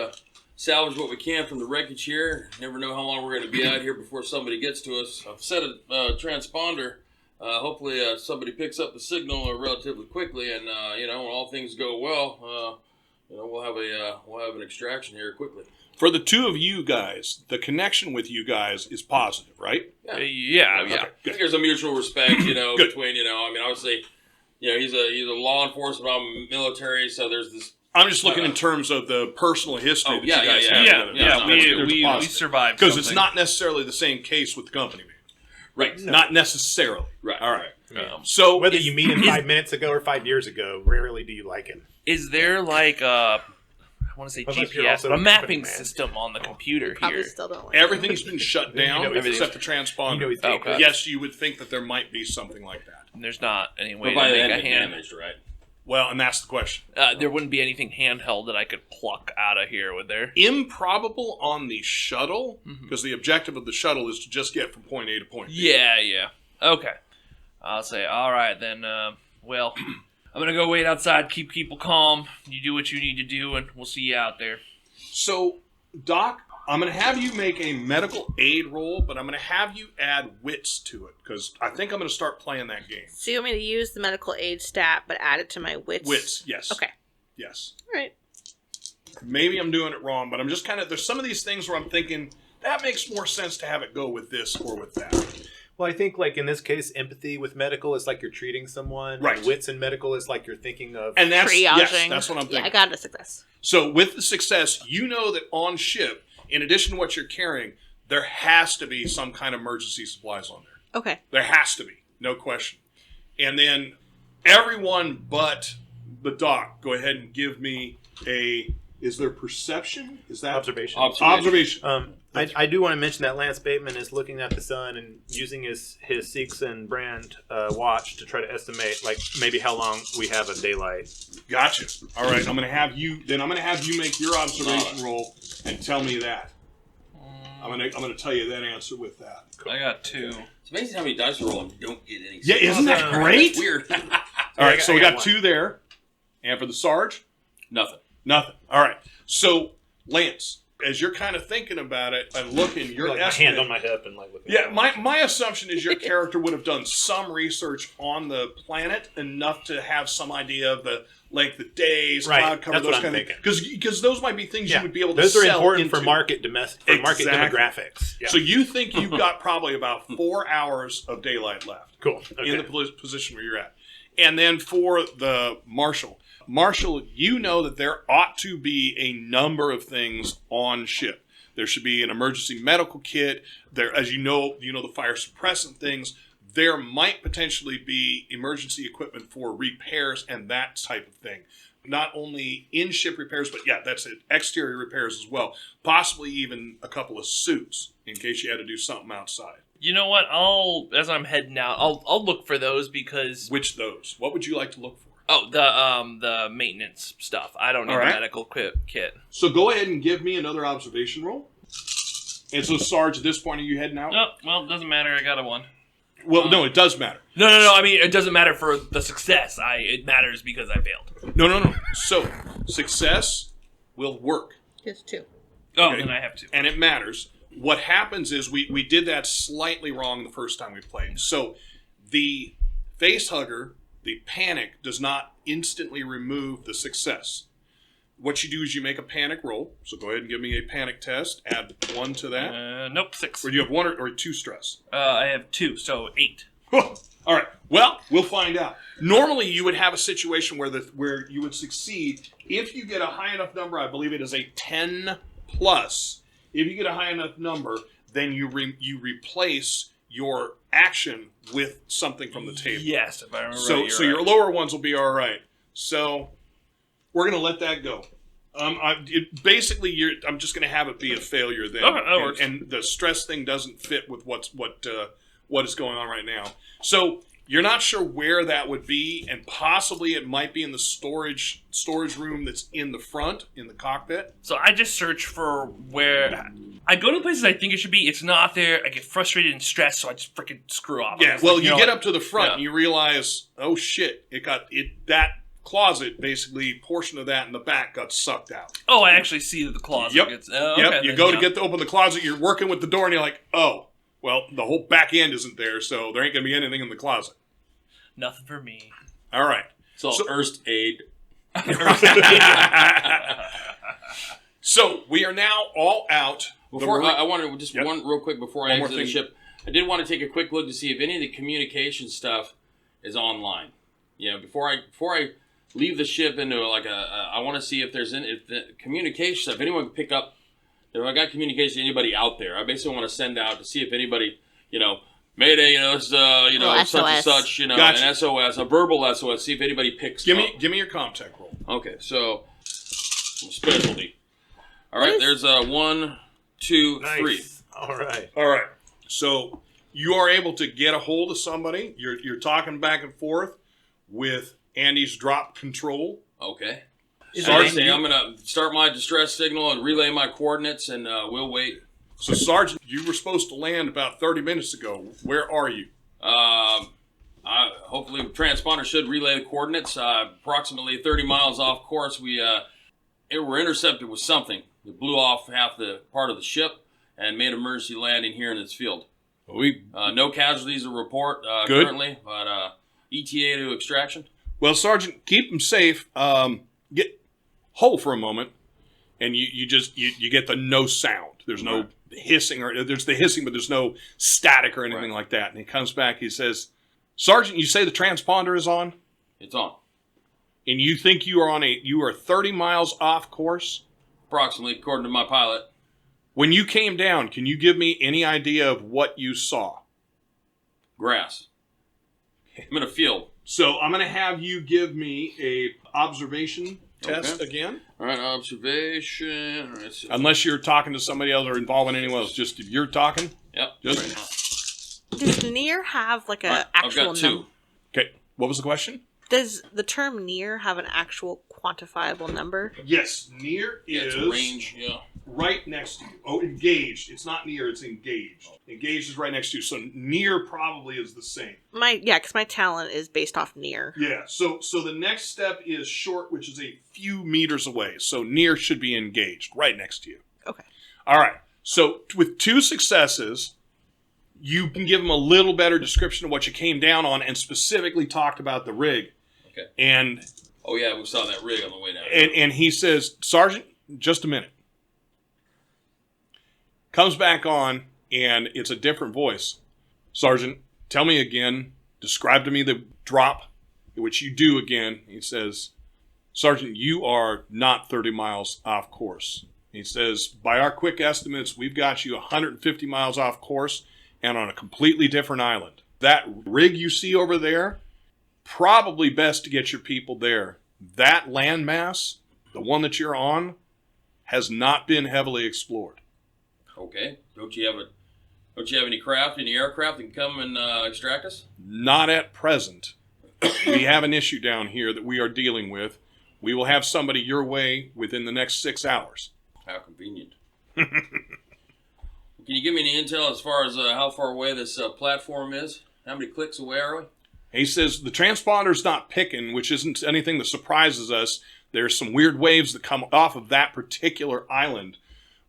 salvage what we can from the wreckage here. Never know how long we're going to be out here before somebody gets to us. I've set a transponder. Hopefully somebody picks up the signal relatively quickly, and when all things go well, we'll have an extraction here quickly. For the two of you guys, the connection with you guys is positive, right? Yeah. Okay, I good. think there's a mutual respect, Good. between, obviously, he's a law enforcement, I'm military, so there's this. I'm just looking in terms of the personal history that you guys have. Yeah. We survived. Because it's not necessarily the same case with the company. Right. Not necessarily. Right. All right. Yeah. So Whether you meet him 5 minutes ago or 5 years ago, rarely do you like him. Is there like I want to say Unless you're GPS, also but a a mapping company man. system on the computer Probably here? still don't like everything's been shut down You know he's- except the transponder. You know he's Okay. dangerous. Yes, you would think that there might be something like that. And there's not any way to Provided make it a hadn't been hand. damaged, right? Well, and that's the question. There wouldn't be anything handheld that I could pluck out of here, would there? Improbable on the shuttle, because the objective of the shuttle is to just get from point A to point B. Yeah. Okay. I'll say, all right then. Well, I'm gonna go wait outside, keep people calm. You do what you need to do, and we'll see you out there. So, Doc, I'm going to have you make a medical aid roll, but I'm going to have you add wits to it, because I think I'm going to start playing that game. So you want me to use the medical aid stat, but add it to my wits? Wits, yes. Okay. Yes. All right. Maybe I'm doing it wrong, but I'm just kind of, there's some of these things where I'm thinking, that makes more sense to have it go with this or with that. Well, I think, like, in this case, empathy with medical is like you're treating someone. Right. Wits in medical is like you're thinking of... And that's, yes, Triaging. that's what I'm thinking. Yeah, I got a success. So with the success, you know that on ship, in addition to what you're carrying, there has to be some kind of emergency supplies on there. Okay. There has to be, no question. And then everyone but the doc, go ahead and give me a, is there perception? Is that? Observation. Observation. I do want to mention that Lance Bateman is looking at the sun and using his Seegson brand watch to try to estimate, like, maybe how long we have of daylight. Gotcha. All right, I'm going to have you make your observation roll and tell me that. I'm going to tell you that answer with that. I got 2. It's amazing how many dice you roll and you don't get any. Yeah, isn't that great? It's weird. All right, so we got one. 2 there. And for the Sarge? Nothing. Nothing. All right. So, Lance, as you're kind of thinking about it and looking, your Like my estimate... hand on my hip and like looking. Yeah, my assumption is your character would have done some research on the planet, enough to have some idea of the length of days, Right, cloud cover, that's those what I'm kind of thinking. because those might be things you would be able to Those are sell important into. for market market Exactly. demographics. Yeah. So you think you've got probably about 4 hours of daylight left cool. Okay. in the position where you're at. And then for the Marshall, you know that there ought to be a number of things on ship. There should be an emergency medical kit. There, as you know the fire suppressant things. there might potentially be emergency equipment for repairs and that type of thing. Not only in-ship repairs, but yeah, that's it. Exterior repairs as well. Possibly even a couple of suits in case you had to do something outside. You know what? As I'm heading out, I'll look for those because. Which those? What would you like to look for? Oh, the maintenance stuff. I don't need All the right. medical kit. So go ahead and give me another observation roll. And so, Sarge, at this point, are you heading out? Oh, well, it doesn't matter. I got a 1. Well, no, it does matter. No. I mean, it doesn't matter for the success. It matters because I failed. No. So, success will work. Just 2. Oh, Okay. then I have 2. And it matters. What happens is we did that slightly wrong the first time we played. So, the face hugger, the panic, does not instantly remove the success. What you do is you make a panic roll. So go ahead and give me a panic test. Add 1 to that. Nope, 6. Or do you have 1 or 2 stress? I have 2, so 8. All right. Well, we'll find out. Normally, you would have a situation where you would succeed if you get a high enough number. I believe it is a 10 plus. If you get a high enough number, then you replace your action with something from the table. Yes, if I remember So right, your lower ones will be all right. So we're going to let that go. Basically, I'm just going to have it be a failure then. Okay, that works. And the stress thing doesn't fit with what is going on right now. So you're not sure where that would be, and possibly it might be in the storage room that's in the front, in the cockpit. So I just search for where I go to places I think it should be. It's not there. I get frustrated and stressed, so I just freaking screw off. Yeah. It's Well, like, you know get what? up to the front Yeah. and you realize, oh shit, that closet, basically, portion of that in the back got sucked out. Oh, I actually see that the closet Yep. gets. Yep. Okay, You then, go yeah. to open the closet, you're working with the door, and you're like, oh, well, the whole back end isn't there, so there ain't gonna be anything in the closet. Nothing for me. All right. So, first aid. So we are now all out. Before I wanted just Yep. one real quick before One I more exit the thing. ship. I did want to take a quick look to see if any of the communication stuff is online. Before I leave the ship into I want to see if there's if the communication stuff. If anyone can pick up. If I got communication to anybody out there, I basically want to send out to see if anybody Mayday, it's such and such, Gotcha. an SOS, a verbal SOS. See if anybody picks. Give up. me your comtech roll. Okay, so specialty. All right, there's 1, 2, 3. All right. All right. So you are able to get a hold of somebody. You're talking back and forth with Andie's drop control. Okay. Sergeant, Sergeant, I'm gonna start my distress signal and relay my coordinates, and we'll wait. So, Sergeant, you were supposed to land about 30 minutes ago. Where are you? Hopefully, the transponder should relay the coordinates. Approximately 30 miles off course, we were intercepted with something that blew off half the part of the ship and made emergency landing here in this field. No casualties to report currently, but ETA to extraction. Well, Sergeant, keep them safe. Hold for a moment, and you get the no sound. There's no hissing, or there's the hissing, but there's no static or anything like that. And he comes back. He says, "Sergeant, you say the transponder is on, It's on. and you think you are 30 miles off course? Approximately, according to my pilot. When you came down, can you give me any idea of what you saw?" Grass. I'm in a field. So I'm going to have you give me a observation test again. All right, observation. All right, Unless you're talking to somebody else or involving anyone else. Just if you're talking. Yep. Just Does near have like a I've actual got 2. okay. What was the question? Does the term near have an actual quantifiable number? Yes, near Yeah, is it's a range. Yeah. right next to you. Oh, engaged. It's not near. It's engaged. Engaged is right next to you. So near probably is the same. Because my talent is based off near. Yeah. So the next step is short, which is a few meters away. So near should be engaged, right next to you. Okay. All right. So with 2 successes, you can give them a little better description of what you came down on, and specifically talked about the rig. Okay. And Oh yeah, we saw that rig on the way down. and he says, "Sergeant, just a minute." Comes back on, and it's a different voice. "Sergeant, tell me again. Describe to me the drop," which you do again. He says, "Sergeant, you are not 30 miles off course." He says, "By our quick estimates, we've got you 150 miles off course and on a completely different island." That rig you see over there, probably best to get your people there. That landmass, the one that you're on, has not been heavily explored. Okay. Don't you have any craft, any aircraft that can come and extract us? Not at present. We have an issue down here that we are dealing with. We will have somebody your way within the next 6 hours. How convenient. Can you give me any intel as far as how far away this platform is? How many clicks away are we? He says the transponder's not picking, which isn't anything that surprises us. There's some weird waves that come off of that particular island.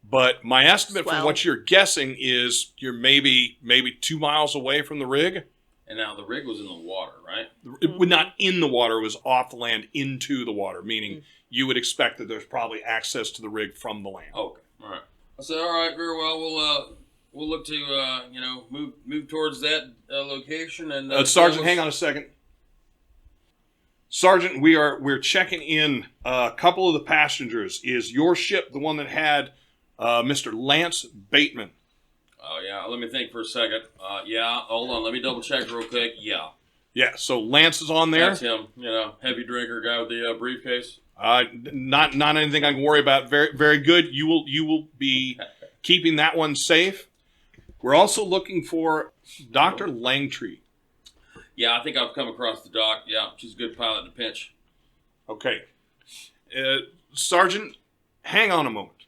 But my estimate from what you're guessing is you're maybe 2 miles away from the rig. And now the rig was in the water, right? It was not in the water, it was off the land into the water, meaning you would expect that there's probably access to the rig from the land. Okay, all right. I said, all right, very well. We'll look to move towards that location. And Sergeant, hang on a second. Sergeant, we're checking in a couple of the passengers. Is your ship the one that had Mr. Lance Bateman? Oh, yeah. Let me think for a second. Yeah, hold on. Let me double check real quick. Yeah. Yeah, so Lance is on there. That's him. Heavy drinker guy with the briefcase. Not anything I can worry about. Very, very good. You will be keeping that one safe. We're also looking for Dr. Langtree. Yeah, I think I've come across the doc. Yeah, she's a good pilot in a pinch. Okay. Sergeant, hang on a moment.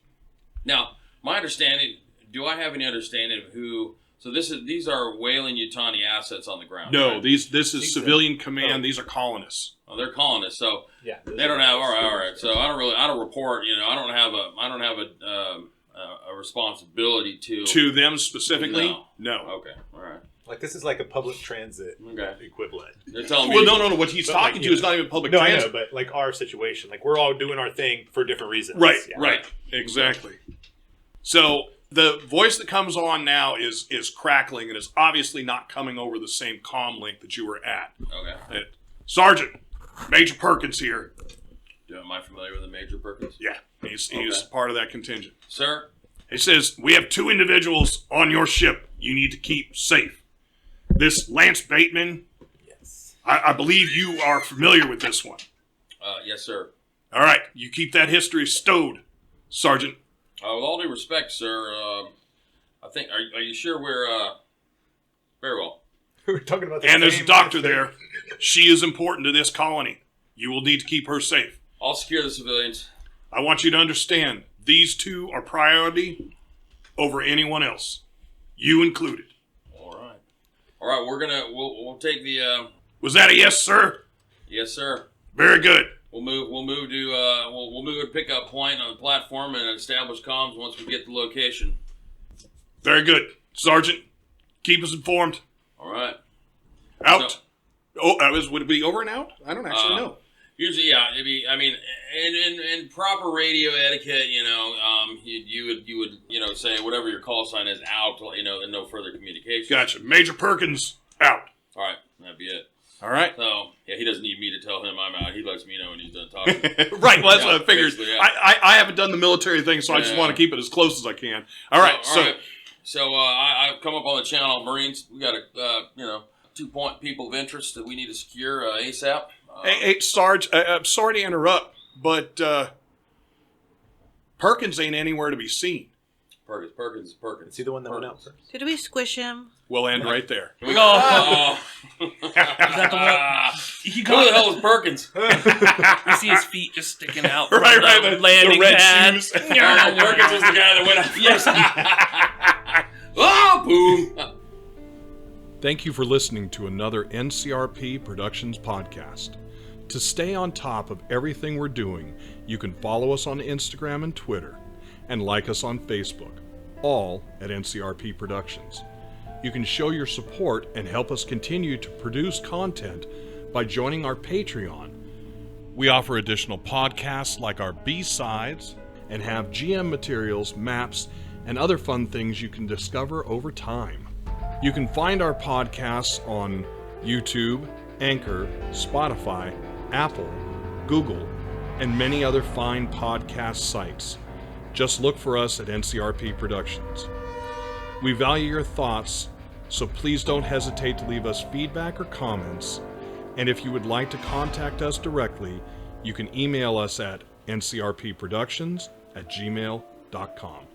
Now, my understanding, do I have any understanding of who... So these are whaling Yutani assets on the ground. No, right? this is civilian command. Oh. These are colonists. Oh, they're colonists. So yeah, they don't have. All right. So I don't report. I don't have a responsibility to them specifically. No. Okay. All right. Like this is like a public transit equivalent. They're telling me. Well, no. What he's talking to is not even public transit. No, I know, but like our situation, like we're all doing our thing for different reasons. Right. Yeah. Right. Exactly. So. The voice that comes on now is crackling and is obviously not coming over the same comm link that you were at. Okay. Sergeant, Major Perkins here. Am I familiar with the Major Perkins? Yeah, he's part of that contingent. Sir? He says, we have 2 individuals on your ship you need to keep safe. This Lance Bateman, yes. I believe you are familiar with this one. Yes, sir. All right, you keep that history stowed, Sergeant. With all due respect, sir, I think, are you sure we're, very well. We're talking about and there's a doctor there. She is important to this colony. You will need to keep her safe. I'll secure the civilians. I want you to understand, these 2 are priority over anyone else. You included. All right, we'll take the, Was that a yes, sir? Yes, sir. Very good. We'll move to a pickup point on the platform and establish comms once we get the location. Very good, Sergeant. Keep us informed. All right. Out. Would it be over and out? I don't actually know. Usually, yeah. It'd be. I mean, in proper radio etiquette, you would say whatever your call sign is out. And no further communication. Gotcha. Major Perkins out. All right, that'd be it. All right. So, yeah, he doesn't need me to tell him I'm out. He lets me know when he's done talking. Right. Well, that's what I figured. Yeah. I haven't done the military thing, so I just want to keep it as close as I can. All right. So I've come up on the channel, Marines. We got 2 people of interest that we need to secure ASAP. Hey, Sarge, I'm sorry to interrupt, but Perkins ain't anywhere to be seen. Perkins. Is he the one that went out first? Did we squish him? We'll end right there. Is that the one? Who the hell is Perkins? You see his feet just sticking out. Right. The landing red pad. shoes. Perkins is the guy that went out. Yes. Oh, boom. Thank you for listening to another NCRP Productions podcast. To stay on top of everything we're doing, you can follow us on Instagram and Twitter, and like us on Facebook, all at NCRP Productions. You can show your support and help us continue to produce content by joining our Patreon. We offer additional podcasts like our B-Sides and have GM materials, maps, and other fun things you can discover over time. You can find our podcasts on YouTube, Anchor, Spotify, Apple, Google, and many other fine podcast sites. Just look for us at NCRP Productions. We value your thoughts so please don't hesitate to leave us feedback or comments. And if you would like to contact us directly, you can email us at ncrpproductions@gmail.com.